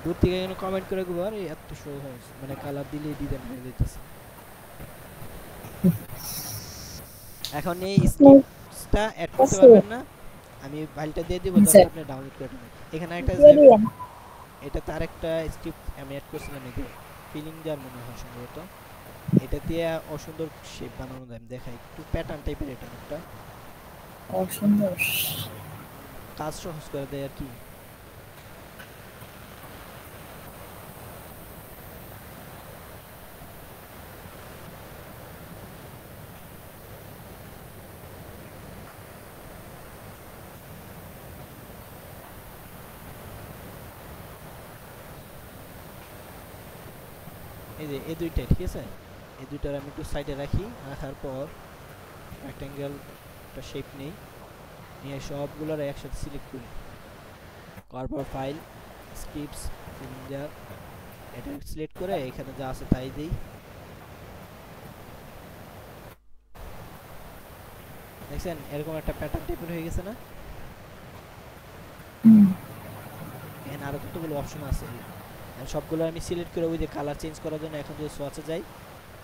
দূর থেকে এখানে কমেন্ট করে গো, আরে এত সহজ, মানে কালার দিলেই ডিজাইন হয়ে যাইতেছে। এখন এই স্কিপসটা অ্যাড করতে পারবেন না, আমি ফাইলটা দিয়ে দিব, জাস্ট আপনি ডাউনলোড করে নেবেন। এখানে একটা এটা তার একটা স্ক্রিপ্ট আমি অ্যাড করছিলাম, এই যে ফিলিং দেওয়ার মনে হয় সম্ভবত, এটা দিয়ে অসুন্দর শেপ বানানো যায়, দেখাই একটু প্যাটার্ন টাইপের, এটা একটা অসুন্দর। কাজ সহজ করে দেয় আর কি। এই যে এই দুইটা, ঠিক আছে, এই দুইটার আমি একটু সাইডে রাখি, রাখার পর রেক্ট্যাঙ্গেল একটা শেপ নেই, নিয়ে সবগুলোর একসাথে সিলেক্ট করি, করার পর ফাইল, স্ক্রিপ্টস, ফিল্টার, এটা সিলেক্ট করে এখানে যা আছে তাই দিই। দেখছেন এরকম একটা প্যাটার্ন টাইপের হয়ে গেছে না? এখানে আরো কতগুলো অপশন আছে, সবগুলো আমি সিলেক্ট করে ওই যে কালার চেঞ্জ করার জন্য এখন যদি সোয়াচে যাই,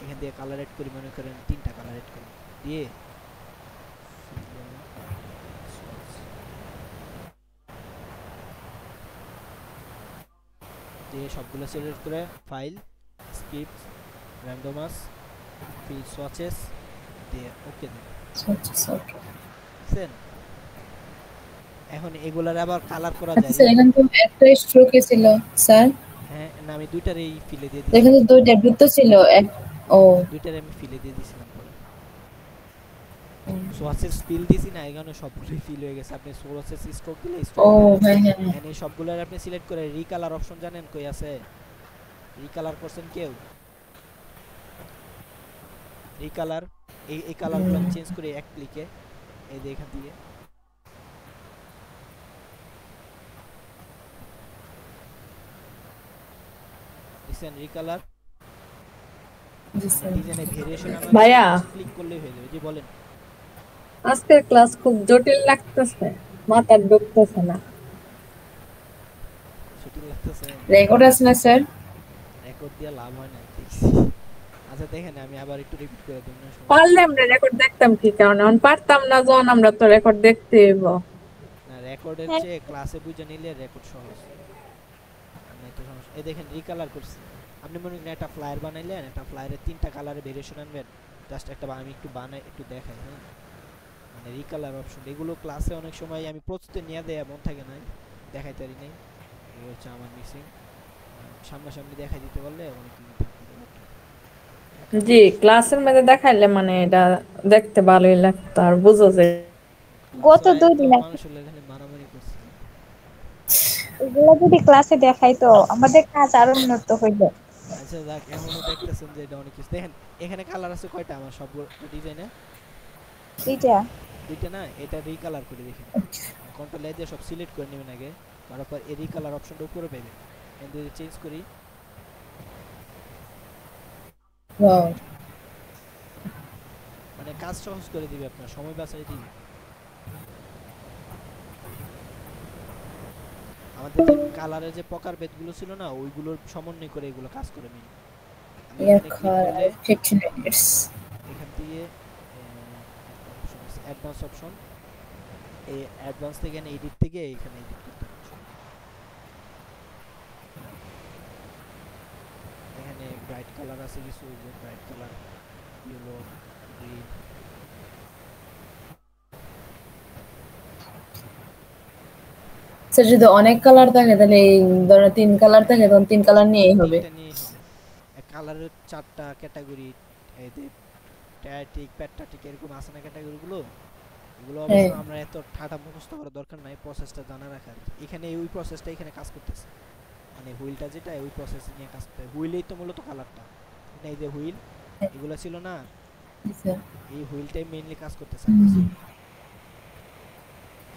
এখান থেকে কালার এড করি, মনে করেন 3টা কালার এড করি, দিয়ে দিয়ে সবগুলো সিলেক্ট করে ফাইল, স্ক্রিপ্ট, র্যান্ডমাস, ফিল সোয়াচেস দিয়ে ওকে দেন, বুঝছেন? এখন এগুলার আবার কালার করা যায়। আচ্ছা এখানে তো একটা স্ট্রোক ছিল স্যার। হ্যাঁ না, আমি দুইটারই ফিলে দিয়ে এখানে দিয়েছি, তো দুইটা বৃত্ত ছিল এক। ও দুইটারই আমি ফিলে দিয়ে দিয়েছিলাম পরে। সোয়াচেস ফিল দিছি না, এখানে সবগুলোই ফিল হয়ে গেছে। আপনি সোয়াচেস স্ট্রোক দিলে ও স্ট্রোক হ্যাঁ হ্যাঁ এনে সবগুলোর আপনি সিলেক্ট করে রিকালার অপশন জানেন কই আছে? রিকালার করছেন কেউ? রিকালার, এই কালারগুলো আমি চেঞ্জ করি এক ক্লিকে, এই যে এখান থেকে দেখছেন রিকালার, জি মানে স্যার। ডিজাইনের ভেরিয়েশন আনার জন্য ভাইয়া জাস্ট ক্লিক করলেই হয়ে যাবে। জি বলেন। আজকের ক্লাস খুব জটিল লাগতেছে, মাথায় ঢুকতেছে না। ছুটি লাগতেছে, রেকর্ড আছে না স্যার? রেকর্ড দিয়ে লাভ হয় না দেখছি। আচ্ছা দেখেন আমি আবার একটু রিপিট করে দিই না, সমস্যা পারলে নেই। আমরা রেকর্ড দেখতাম কি কারণে, এখন পারতাম না যখন আমরা তো রেকর্ড দেখতে হইব। না রেকর্ডের হ্যাঁ চেয়ে ক্লাসে বুঝে নিলে রেকর্ড সহজ। আর নাই তো সমস্যা। এই দেখেন রিকালার করছি। আপনি মনে করেন একটা ফ্লায়ার বানাইলেন, একটা ফ্লায়ারের 3টা কালারে ভেরিয়েশন আনবেন। জাস্ট একটা আমি একটু বানাই একটু দেখাই, হ্যাঁ। মানে রিকালার অপশন এগুলো ক্লাসে অনেক সময় আমি প্রস্তুতি নিয়ে দেয়া মন থাকে না, দেখাইতে পারি নাই। এই হচ্ছে আমার মিসিং। সামনাসামনি দেখাই দিতে পারলে অনেক ইজি থাকতো ব্যাপারটা। জি, ক্লাসের মধ্যে দেখাইলে মানে এটা দেখতে ভালোই লাগতো আর বুঝো যে গত ক্লাসে 2 এত দিন মানুষ হলে খালি মারামারি করছে। এগুলো যদি ক্লাসে দেখাই তো আমাদের কাজ আরো উন্নত হইবে। আচ্ছা যাক, এখনো দেখতেছেন যে এটা অনেক কিছু। দেখেন এখানে কালার আছে কয়টা আমার সবগুলো ডিজাইনে? এইটা 2টা না, এটা রিকালার করে দেখেন। কন্ট্রোল এ দিয়ে সব সিলেক্ট করে নেবেন আগে, তারপর এই রিকালার অপশনটা উপরে পাবেন। এন্ড যদি চেঞ্জ করি, ওয়াও। মানে কাজ সহজ করে দিবে, আপনার সময় বাঁচাই দিবে। আমাদের যে কালারের যে প্রকার ভেদগুলো ছিল না, ওইগুলোর সমন্বয় করে এগুলো কাজ করে মেইন। আমি এখানে ক্লিক করলে 15 minutes. এখান থেকে একটা অপশন আছে অ্যাডভান্স অপশন। এই অ্যাডভান্স থেকে এডিট থেকে এখানে এডিট করতে পারছি। এখানে ব্রাইট কালার আছে কিছু, যে bright colour, yellow, green. Sir যদি অনেক কালার থাকে তাহলে এই ধরো 3 কালার থাকে তখন 3 কালার নিয়েই হবে। 3টা নিয়েই হবে। কালারের 4টা ক্যাটাগরি, এই যে ট্যাটিক প্যাটাটিক এরকম আছে না ক্যাটাগরিগুলো। এগুলো অবশ্য হ্যাঁ। আমরা এত ঠাটা মুখস্থ করার দরকার নাই, প্রসেসটা জানা রাখার। এখানে ওই প্রসেসটা এখানে কাজ করতেছে, মানে হুইলটা যেটা ওই প্রসেস নিয়ে কাজ করতে। হুইলেই তো মূলত কালারটা, এই যে হুইল এগুলো ছিল না, জি স্যার। এই হুইলটাই মেইনলি কাজ করতেছে আমার কাছে।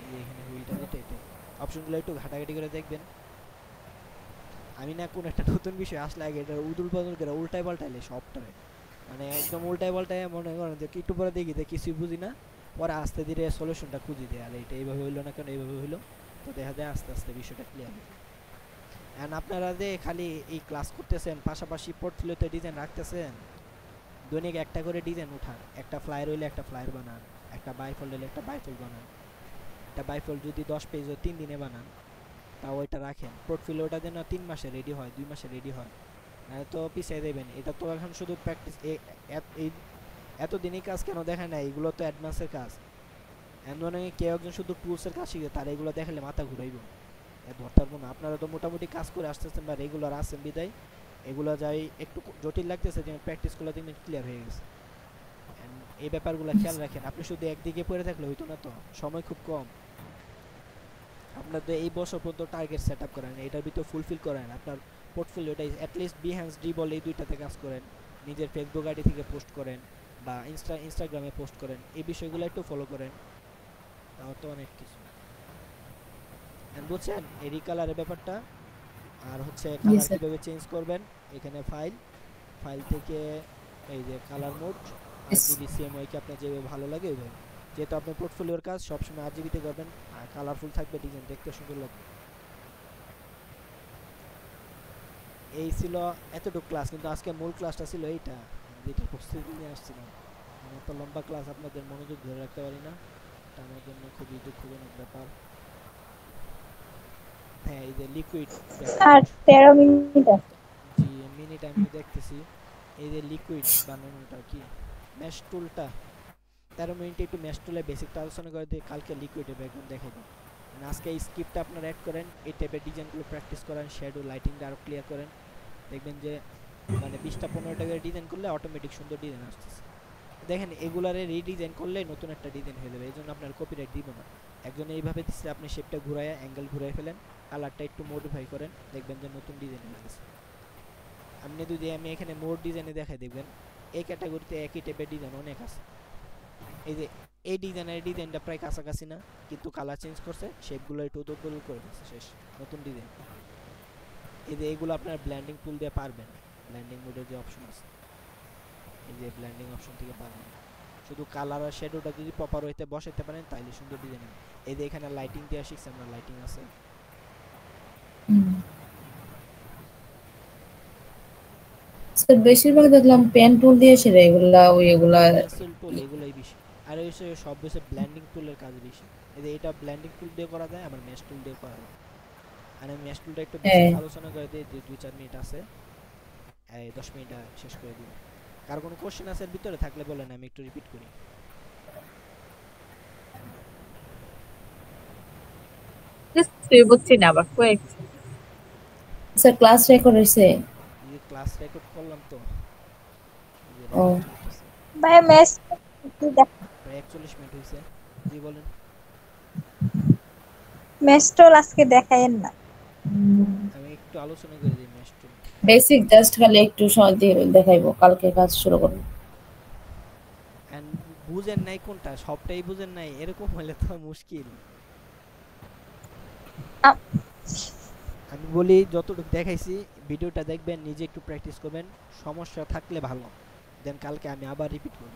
এই যে এখানে হুইলটা যেটা এটাই। অপশনগুলো একটু ঘাটাঘাটি করে দেখবেন। আমি না কোন একটা নতুন বিষয় আসলে আগে এটা উদুল পাদুল করে উল্টায় পাল্টাইলে সবটারে, মানে একদম উল্টায় পাল্টায় মনে করেন যে একটু পরে দেখি যে কিছুই বুঝি না, পরে আস্তে ধীরে সলিউশনটা খুঁজে দেয়। আর এটা এইভাবে হইলো না কেন, এইভাবে হইলো, তো দেখা যায় আস্তে আস্তে বিষয়টা ক্লিয়ার হয়। এন্ড আপনারা যে খালি এই ক্লাস করতেছেন পাশাপাশি পোর্টফোলিওতে ডিজাইন রাখতেছেন, দৈনিক একটা করে ডিজাইন উঠান। একটা ফ্লায়ার হইলে একটা ফ্লায়ার বানান, একটা বাইফোল্ড হইলে একটা বাইফোল্ড বানান। একটা বাইফোল্ড যদি 10 পেজ হয় 3 দিনে বানান, তাও ওইটা রাখেন। পোর্টফোলিওটা যেন 3 মাসে রেডি হয়, 2 মাসে রেডি হয়, না তো পিছিয়ে দেবেন। এটা তো এখন শুধু প্র্যাকটিস। এই এতদিনই কাজ কেন দেখায় না? এগুলো তো অ্যাডভান্সের কাজ। এমন কেউ একজন শুধু টুলসের কাজ শিখে তার এগুলো দেখালে মাথা ঘুরাইব, ধরতে পারবো না। আপনারা তো মোটামুটি কাজ করে আসতেছেন বা রেগুলার আছেন বিদায় এগুলো যাই একটু জটিল লাগতেছে, যেন প্র্যাকটিসগুলো দিন ক্লিয়ার হয়ে গেছে। এই ব্যাপারগুলো খেয়াল রাখেন। আপনি শুধু একদিকে পড়ে থাকলে হইতো না, তো সময় খুব কম। আপনার তো এই বছর পর্যন্ত টার্গেট সেট আপ করেন, এটার ভিতরে ফুলফিল করেন। আপনার পোর্টফোলিওটা অ্যাটলিস্ট বিহ্যান্স ড্রিবল এই দুইটাতে কাজ করেন, নিজের ফেসবুক আইডি থেকে পোস্ট করেন বা ইনস্টাগ্রামে পোস্ট করেন, এই বিষয়গুলো একটু ফলো করেন, তাও তো অনেক কিছু। বুঝছেন এই রিকালারের ব্যাপারটা? আর হচ্ছে জি কালার স্যার। কিভাবে চেঞ্জ করবেন, এখানে ফাইল থেকে এই যে কালার মোড আরজিবি সিএমওয়াই কে আপনার যেভাবে ভালো লাগে ওইভাবে। যেহেতু আপনার পোর্টফোলিওর কাজ সবসময় আরজিবিতে করবেন, আর কালারফুল থাকবে, ডিজাইন দেখতে সুন্দর লাগবে। এই ছিল এতটুকু ক্লাস, কিন্তু আজকে মূল ক্লাসটা ছিল এইটা, যেটা প্রস্তুতি নিয়ে আসছিলাম। মানে এত লম্বা ক্লাস আপনাদের মনোযোগ ধরে রাখতে পারি না, এটা আমার জন্য খুবই দুঃখজনক ব্যাপার। হ্যাঁ এই যে লিকুইড আর 13 মিনিট আছে। জি মিনিট আমি দেখতেছি। এই যে লিকুইড বানানোটা কি ম্যাশ টুলটা, 13 মিনিটে একটু ম্যাশ টুলে বেসিকটা আলোচনা করে দিয়ে কালকে লিকুইডের ব্যাকগ্রাউন্ড দেখাই দিই। মানে আজকে এই স্ক্রিপ্টটা আপনারা অ্যাড করেন, এই টাইপের ডিজাইনগুলো প্র্যাকটিস করেন, শ্যাডো লাইটিংটা আরও ক্লিয়ার করেন, দেখবেন যে মানে 20টা 15টা করে ডিজাইন করলে অটোমেটিক সুন্দর ডিজাইন আসতেছে। দেখেন এগুলারে রিডিজাইন করলে নতুন একটা ডিজাইন হয়ে যাবে, এই জন্য আপনার কপিরাইট দিব না। একজন এইভাবে দিচ্ছে, আপনি শেপটা ঘুরায় অ্যাঙ্গেল ঘুরাই ফেলেন, কালারটা একটু মডিফাই করেন, দেখবেন যে নতুন ডিজাইন হয়ে গেছে। আপনি যদি আমি এখানে মোড ডিজাইনে দেখাই, দেখবেন এই ক্যাটাগরিতে একই টাইপের ডিজাইন অনেক আছে। এই যে এই ডিজাইনটা প্রায় কাছাকাছি না, কিন্তু কালার চেঞ্জ করছে, শেপগুলো একটু উদল করে দিচ্ছে, শেষ নতুন ডিজাইন। এই যে এগুলো আপনার ব্লেন্ডিং টুল দিয়ে পারবেন, ব্লেন্ডিং মোডের যে অপশন আছে এই যে ব্লেন্ডিং অপশন থেকে পারবেন শুধু কালার আর শ্যাডোটা যদি প্রপার হইতে বসাইতে পারেন তাইলে সুন্দর ডিজাইন হবে এই যে এখানে লাইটিং দেওয়া শিখছি আমরা লাইটিং আছে স্যার বেশিরভাগ দেখলাম পেন টুল দিয়ে সেরে এগুলা এগুলা পেন্সিল টুল এগুলাই বেশি আর এই সব বেশি ব্লেন্ডিং টুলের কাজ বেশি এই যে এটা ব্লেন্ডিং টুল দিয়ে করা যায় আবার মেশ টুল দিয়ে করা যায় আর আমি মেশ টুলটা একটু বেশি আলোচনা করে দিই যে 2-4 মিনিট আছে এই 10 মিনিট শেষ করে দিই কার কোনো কোশ্চেন আছে এর ভিতরে থাকলে বলেন আমি একটু রিপিট করি তুই বুঝছি না আবার কয়েক স্যার ক্লাস রেকর্ড হইছে এই ক্লাস রেকর্ড করলাম তো ও ভাই ম্যাচ প্রায় 41 মিনিট হইছে জি বলেন ম্যাচটল আজকে দেখায়েন না আমি একটু আলোচনা করে দিই মেশ টুল বেসিক জাস্ট খালি একটু সময় দিয়ে দেখাইবো কালকে কাজ শুরু করব এন্ড বুঝেন নাই কোনটা সবটাই বুঝেন নাই এরকম হলে তো মুশকিল আমি বলি যতটুকু দেখাইছি ভিডিওটা দেখবেন নিজে একটু প্র্যাকটিস করবেন সমস্যা থাকলে ভালো দেন কালকে আমি আবার রিপিট করব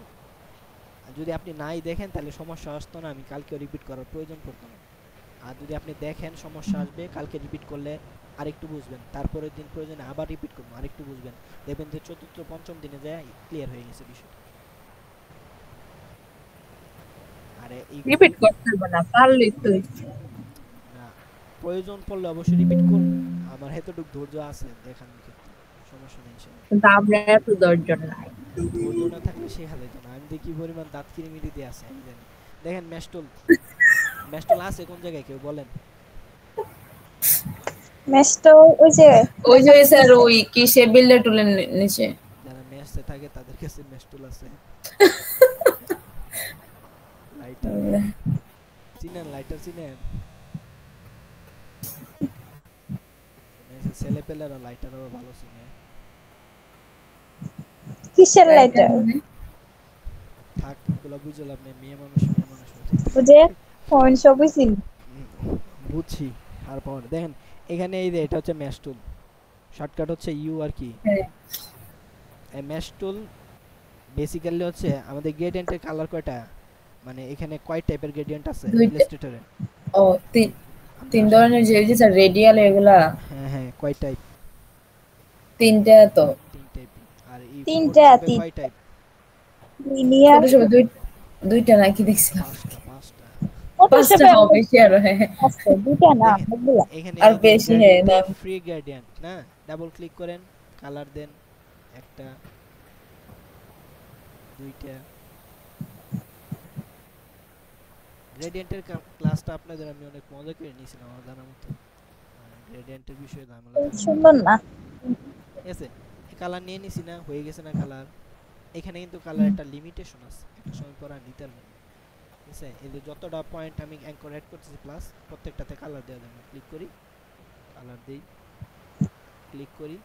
আর যদি আপনি নাই দেখেন তাহলে সমস্যা আসতো না আমি কালকে রিপিট করার প্রয়োজন পড়তো না আর যদি আপনি দেখেন সমস্যা আসবে কালকে রিপিট করলে আরেকটু বুঝবেন তারপরের দিন প্রয়োজনে আবার রিপিট করবেন আরেকটু বুঝবেন দেখবেন যে চতুর্থ পঞ্চম দিনে যায় ক্লিয়ার হয়ে গেছে বিষয়টা আরে এই রিপিট করতে হবে না পারলি তুই না প্রয়োজন পড়লে অবশ্যই রিপিট করুন আমার এতটুকু ধৈর্য আছে দেখার ক্ষেত্রে সমস্যা নেই কিন্তু আমরা এত ধৈর্য নাই ধৈর্য না থাকলে শেখা যেত না আমি দেখি পরিমাণ দাঁত কিরিমিরি দিয়ে আছে আমি জানি দেখেন ম্যাস্টল আছে কোন জায়গায় কেউ বলেন ম্যাচটল ওই যে স্যার ওই কি সে বিল্ডার টুলের নিচে যারা ম্যাচে থাকে তাদের কাছে ম্যাস্টল আছে লাইটার চিনেন ছেলেপেলেরা লাইটারও ভালো চিনে কিসের লাইটার থাক এগুলো বুঝে লাভ নেই মেয়ে মানুষ বুঝে ফোন সবই চিন বুঝছি আর পাওয়ার দেখেন এখানে এই যে এটা হচ্ছে ম্যাশ টুল শর্টকাট হচ্ছে ইউ আর কি এই ম্যাশ টুল বেসিক্যালি হচ্ছে আমাদের গ্রেডিয়েন্টের কালার কয়টা মানে এখানে কয় টাইপের গ্রেডিয়েন্ট আছে ইলাস্ট্রেটরে ও তিন ধরনের যে স্যার রেডিয়াল এগুলা হ্যাঁ কয় টাইপ তিনটা তো তিন টাইপ আর এই তিনটা কয় টাইপ লিনিয়ার ছোট দুইটা নাকি দেখছিলাম ফটোশপে পাঁচটা হবে বেশি আর আছে দুটো না এগুলা এখানে আর বেশি হ্যাঁ না ফ্রি গ্রেডিয়েন্ট না ডাবল ক্লিক করেন কালার দেন একটা দুইটা গ্রেডিয়েন্টের ক্লাসটা আপনাদের আমি অনেক মজা করে নিয়েছিলাম আমার জানার মতো গ্রেডিয়েন্টের বিষয়ে ঝামেলা সুন্দর না ঠিক আছে এই কালার নিয়ে নিছি না হয়ে গেছে না কালার এখানে কিন্তু কালার একটা লিমিটেশন আছে একটা সময় পর আর নিতে পারবেন ঠিক আছে এই যে যতটা পয়েন্ট আমি অ্যাঙ্কর অ্যাড করতেছি প্লাস প্রত্যেকটাতে কালার দেওয়া যাবে ক্লিক করি কালার দেই ক্লিক করি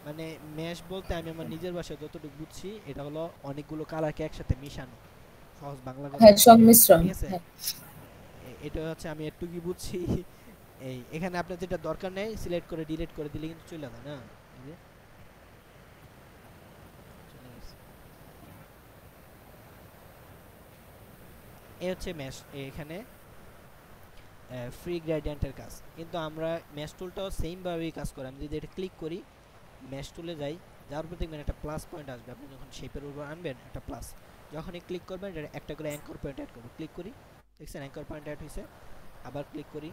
মানে মেশ বলতে আমি আমার নিজের ভাষায় যতটুকু বুঝছি এটা হলো অনেকগুলো কালারকে একসাথে মিশানো সহজ বাংলা কথা হ্যাঁ সংমিশ্রণ ঠিক আছে এটা হচ্ছে আমি একটু কি বুঝছি এই এখানে আপনার যেটা দরকার নেই সিলেক্ট করে ডিলিট করে দিলে কিন্তু চলে যায় না এই যে এই হচ্ছে মেশ এখানে ফ্রি গ্রেডিয়েন্টের কাজ কিন্তু আমরা মেশ টুলটাও সেম ভাবেই কাজ করে আমি যদি এটা ক্লিক করি মেশ টুলে যাই যার উপর দেখবেন একটা প্লাস পয়েন্ট আসবে আপনি যখন শেপের উপর আনবেন একটা প্লাস যখনই ক্লিক করবেন এটা একটা করে অ্যাঙ্কর পয়েন্ট অ্যাড করব ক্লিক করি দেখছেন অ্যাঙ্কর পয়েন্ট অ্যাড হয়েছে আবার ক্লিক করি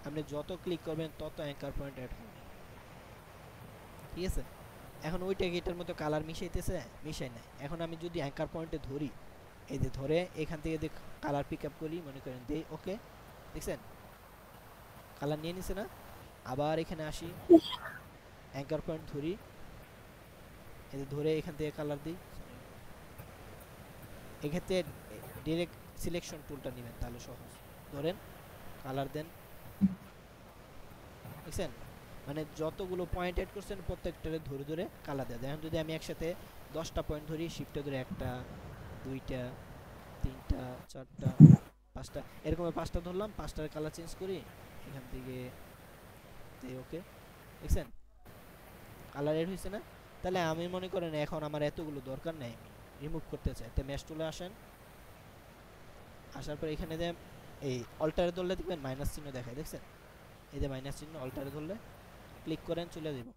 আপনি যত ক্লিক করবেন তত অ্যাঙ্কর পয়েন্ট অ্যাড হবে ঠিক আছে এখন ওইটাকে এটার মতো কালার মিশাই না এখন আমি যদি অ্যাঙ্কর পয়েন্টে ধরি এই যে ধরে এখান থেকে যে কালার পিক আপ করি মনে করেন দেই ওকে দেখছেন কালার নিয়ে নিছে না আবার এখানে আসি অ্যাঙ্কর পয়েন্ট ধরি এই যে ধরে এখান থেকে কালার দিই এক্ষেত্রে ডাইরেক্ট সিলেকশন টুলটা নেবেন তাহলে সহজ ধরেন কালার দেন দেখছেন মানে যতগুলো পয়েন্ট অ্যাড করছেন প্রত্যেকটারে ধরে ধরে কালার দেওয়া যায় এখন যদি আমি একসাথে 10টা পয়েন্ট ধরি শিফটে ধরে একটা দুইটা তিনটা চারটা পাঁচটা এরকম পাঁচটা ধরলাম পাঁচটার কালার চেঞ্জ করি এখান থেকে ওকে দেখছেন কালার এড হয়েছে না? তাহলে আমি মনে করেন এখন আমার এতগুলো দরকার নাই, আমি রিমুভ করতে চাই। তো ম্যাশ টুলে আসেন, আসার পর এখানে যে এই অল্টারে ধরলে দেখবেন মাইনাস চিহ্ন দেখায়, দেখছেন? এই যে মাইনাস চিহ্ন, অল্টারে ধরলে ক্লিক করেন চলে যাব।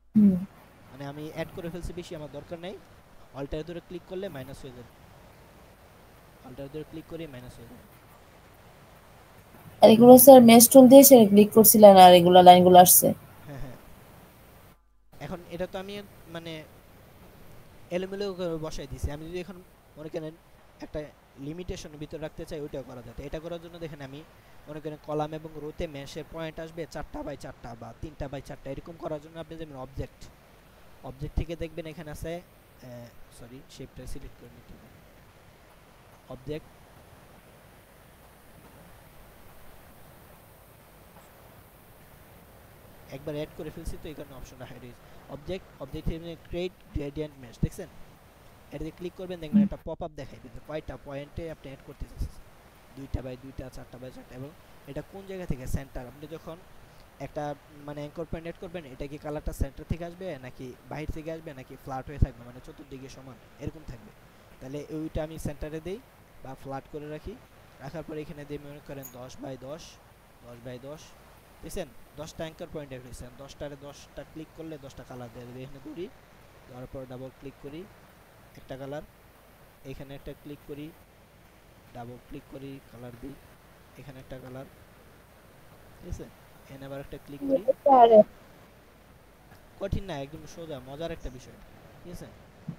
মানে আমি অ্যাড করে ফেলছি বেশি, আমার দরকার নাই। অল্টারে ধরে ক্লিক করলে মাইনাস হয়ে যাবে, অল্টারে ধরে ক্লিক করে মাইনাস হয়ে যাবে। আর এগুলো স্যার মেশ টুল দিয়ে সেটা ক্লিক করছিলেন আর এগুলো লাইনগুলো আসছে। হ্যাঁ হ্যাঁ, এখন এটা তো আমি মানে এলোমেলো করে বসাই দিছি। আমি যদি এখন মনে করেন একটা লিমিটেশনের ভিতর রাখতে চাই, ওইটাও করা যায়। এটা করার জন্য দেখেন আমি মনে করেন কলাম এবং রোতে ম্যাশের পয়েন্ট আসবে 4টা বাই 4টা বা 3টা বাই 4টা, এরকম করার জন্য আপনি যেমন অবজেক্ট থেকে দেখবেন এখানে আছে, সরি শেপটা সিলেক্ট করে নিতে হবে। অবজেক্ট, একবার অ্যাড করে ফেলছি তো এই কারণে অপশনটা হাইড হয়েছে। অবজেক্ট থেকে ক্রিয়েট গ্রেডিয়েন্ট মেশ, দেখছেন? এটাতে ক্লিক করবেন, দেখবেন একটা পপআপ দেখাই দিবে কয়টা পয়েন্টে আপনি অ্যাড করতে চাচ্ছেন, 2টা বাই 2টা, 4টা বাই 4টা, এবং এটা কোন জায়গা থেকে সেন্টার। আপনি যখন একটা মানে অ্যাঙ্কর পয়েন্ট অ্যাড করবেন, এটা কি কালারটা সেন্টার থেকে আসবে নাকি বাহির থেকে আসবে নাকি ফ্ল্যাট হয়ে থাকবে, মানে চতুর্দিকে সমান এরকম থাকবে। তাহলে ওইটা আমি সেন্টারে দেই বা ফ্ল্যাট করে রাখি। রাখার পর এখানে দিয়ে মনে করেন 10 বাই 10, 10 বাই 10, দেখছেন? 10টা অ্যাঙ্কর পয়েন্ট অ্যাড হয়েছে। 10টারে 10টা ক্লিক করলে 10টা কালার দিয়ে দেবে। এখানে ধরি, দেওয়ার পর ডাবল ক্লিক করি, একটা কালার। এখানে একটা ক্লিক করি, ডাবল ক্লিক করি, কালার দিই, এখানে একটা কালার, ঠিক আছে? এখানে আবার একটা ক্লিক করি। কঠিন না, একদম সোজা, মজার একটা বিষয়, ঠিক আছে?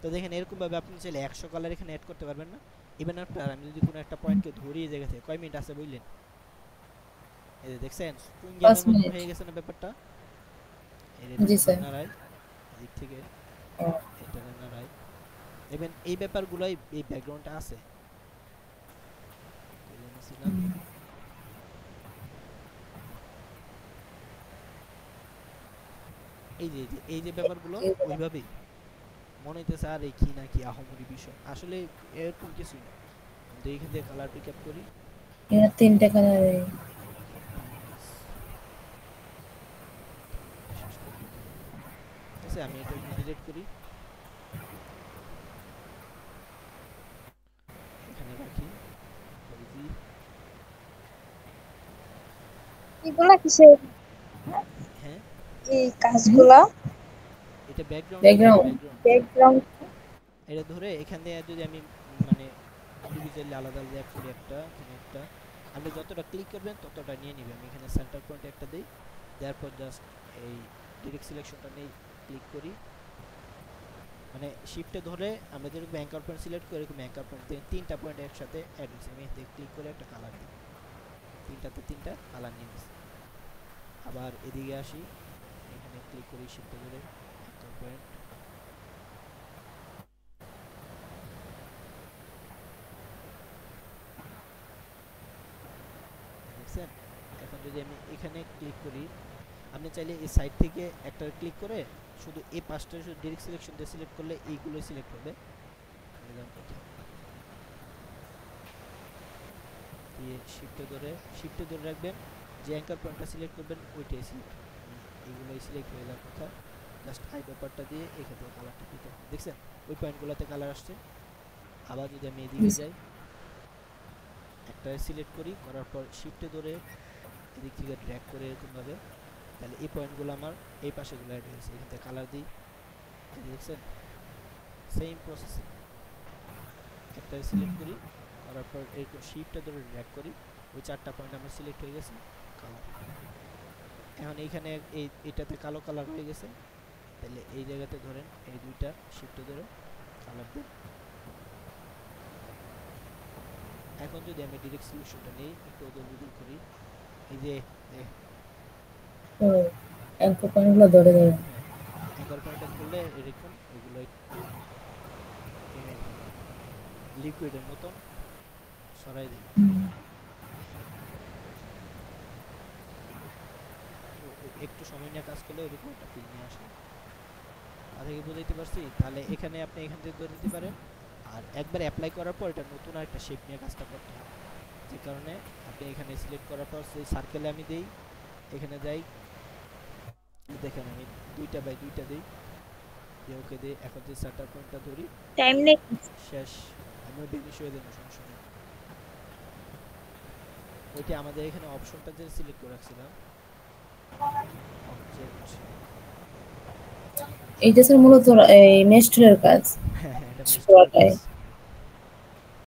তো দেখেন এরকম ভাবে আপনি চাইলে 100 কালার এখানে অ্যাড করতে পারবেন না? ইভেন আপনার আমি যদি কোনো একটা পয়েন্টকে ধরিয়ে জায়গা থেকে কয় মিনিট আছে বললেন, এই যে দেখছেন স্ট্রিং গেমের মতো হয়ে গেছে না ব্যাপারটা? জি স্যার। এদিক থেকে এটা নাড়াই, ইভেন এই ব্যাপারগুলোই এই ব্যাকগ্রাউন্ডটা আছে। এই যে ব্যাপারগুলো ওইভাবেই মনে হইতেছে আর এই কি না কি আহমরি বিষয়, আসলে এরকম কিছুই না। আমি এখান থেকে কালার পিক আপ করি, এর 3টা কালার। ঠিক আছে? আমি এটা ডিলিট করি, এখানে রাখি। এগুলা কিসের হ্যাঁ, এই কাজগুলা? এটা ব্যাকগ্রাউন্ড। এটা ধরে এখান থেকে যদি আমি মানে ইন্ডিভিজুয়ালি আলাদা আলাদা অ্যাড করি, একটা আপনি যতটা ক্লিক করবেন ততটা নিয়ে নেবে। আমি এখানে সেন্টার পয়েন্ট একটা দেই, দেওয়ার পর জাস্ট এই ডিরেক্ট সিলেকশনটা নেই, ক্লিক করি, মানে শিফটে ধরে আমরা যেরকম অ্যাঙ্কার পয়েন্ট সিলেক্ট করি এরকম অ্যাঙ্কার পয়েন্ট 3টা পয়েন্ট একসাথে অ্যাড হয়েছে। আমি এতে ক্লিক করে একটা কালার দিই, 3টাতে 3টা কালার নিয়ে নিচ্ছি। আবার এদিকে আসি, এখানে ক্লিক করি শিফটে ধরে অ্যাঙ্কার পয়েন্ট, দেখছেন? এখন যদি আমি এখানে ক্লিক করি, আপনি চাইলে এই সাইড থেকে একটা ক্লিক করে শুধু এই পাঁচটা শুধু ডাইরেক্ট সিলেকশন দিয়ে সিলেক্ট করলে এইগুলো সিলেক্ট হবে। দিয়ে শিফটে ধরে রাখবেন, যে অ্যাঙ্কার পয়েন্টটা সিলেক্ট করবেন ওইটাই সিলেক্ট হবে, এইগুলোই সিলেক্ট হয়ে যাওয়ার কথা। জাস্ট আই পেপারটা দিয়ে এখান থেকে কালারটা দিতে হবে, দেখছেন? ওই পয়েন্টগুলোতে কালার আসছে। আবার যদি আমি এদিকে যাই, একটা সিলেক্ট করি, করার পর শিফটে ধরে এদিক থেকে ড্র্যাগ করে এরকম ভাবে, তাহলে এই পয়েন্টগুলো আমার এই পাশেগুলো অ্যাড হয়েছে। এখান থেকে কালার দিই, দেখছেন? সেম প্রসেসিং, একটা সিলেক্ট করি, করার পর এরকম শিফটটা ধরে ড্র্যাগ করি, ওই 4টা পয়েন্ট আমার সিলেক্ট হয়ে গেছে, কালার। এখন এইখানে এইটাতে কালো কালার হয়ে গেছে, তাহলে এই জায়গাতে ধরেন এই দুইটা শিফটে ধরে কালার দিই। এখন যদি আমি ডাইরেক্ট সিলেকশনটা নেই, একটু ওদল করি, এই যে অ্যাঙ্কর পয়েন্টগুলো ধরে অ্যাঙ্কার পয়েন্টটা ধরলে এরকম এগুলো একটু লিকুইডের মতন সরাই দিই। একটু সময় নিয়ে কাজ করলে এরকম একটা ফিল নিয়ে আসে। আগে বুঝাইতে পারছি? তাহলে এখানে আপনি এখান থেকে ধরে দিতে পারেন, আর একবার অ্যাপ্লাই করার পর এটা নতুন আরেকটা শেপ নিয়ে কাজটা করতে হবে। যে কারণে আপনি এখানে সিলেক্ট করার পর সেই সার্কেলে আমি দেই, এখানে যাই, দেখেন আমি 2টা বাই 2টা দিই, দিয়ে ওকে দিয়ে এখন যে সেটআপ পয়েন্টটা ধরি টাইম নেই শেষ আমি বিনিশ হয়ে দেব সমস্যা নেই ওইটা আমাদের এখানে অপশনটা যে সিলেক্ট করে রাখছিলাম অবজেক্ট এইটা স্যার মূলত এই মেশ টুলের কাজ হ্যাঁ এটা পুরোটাই।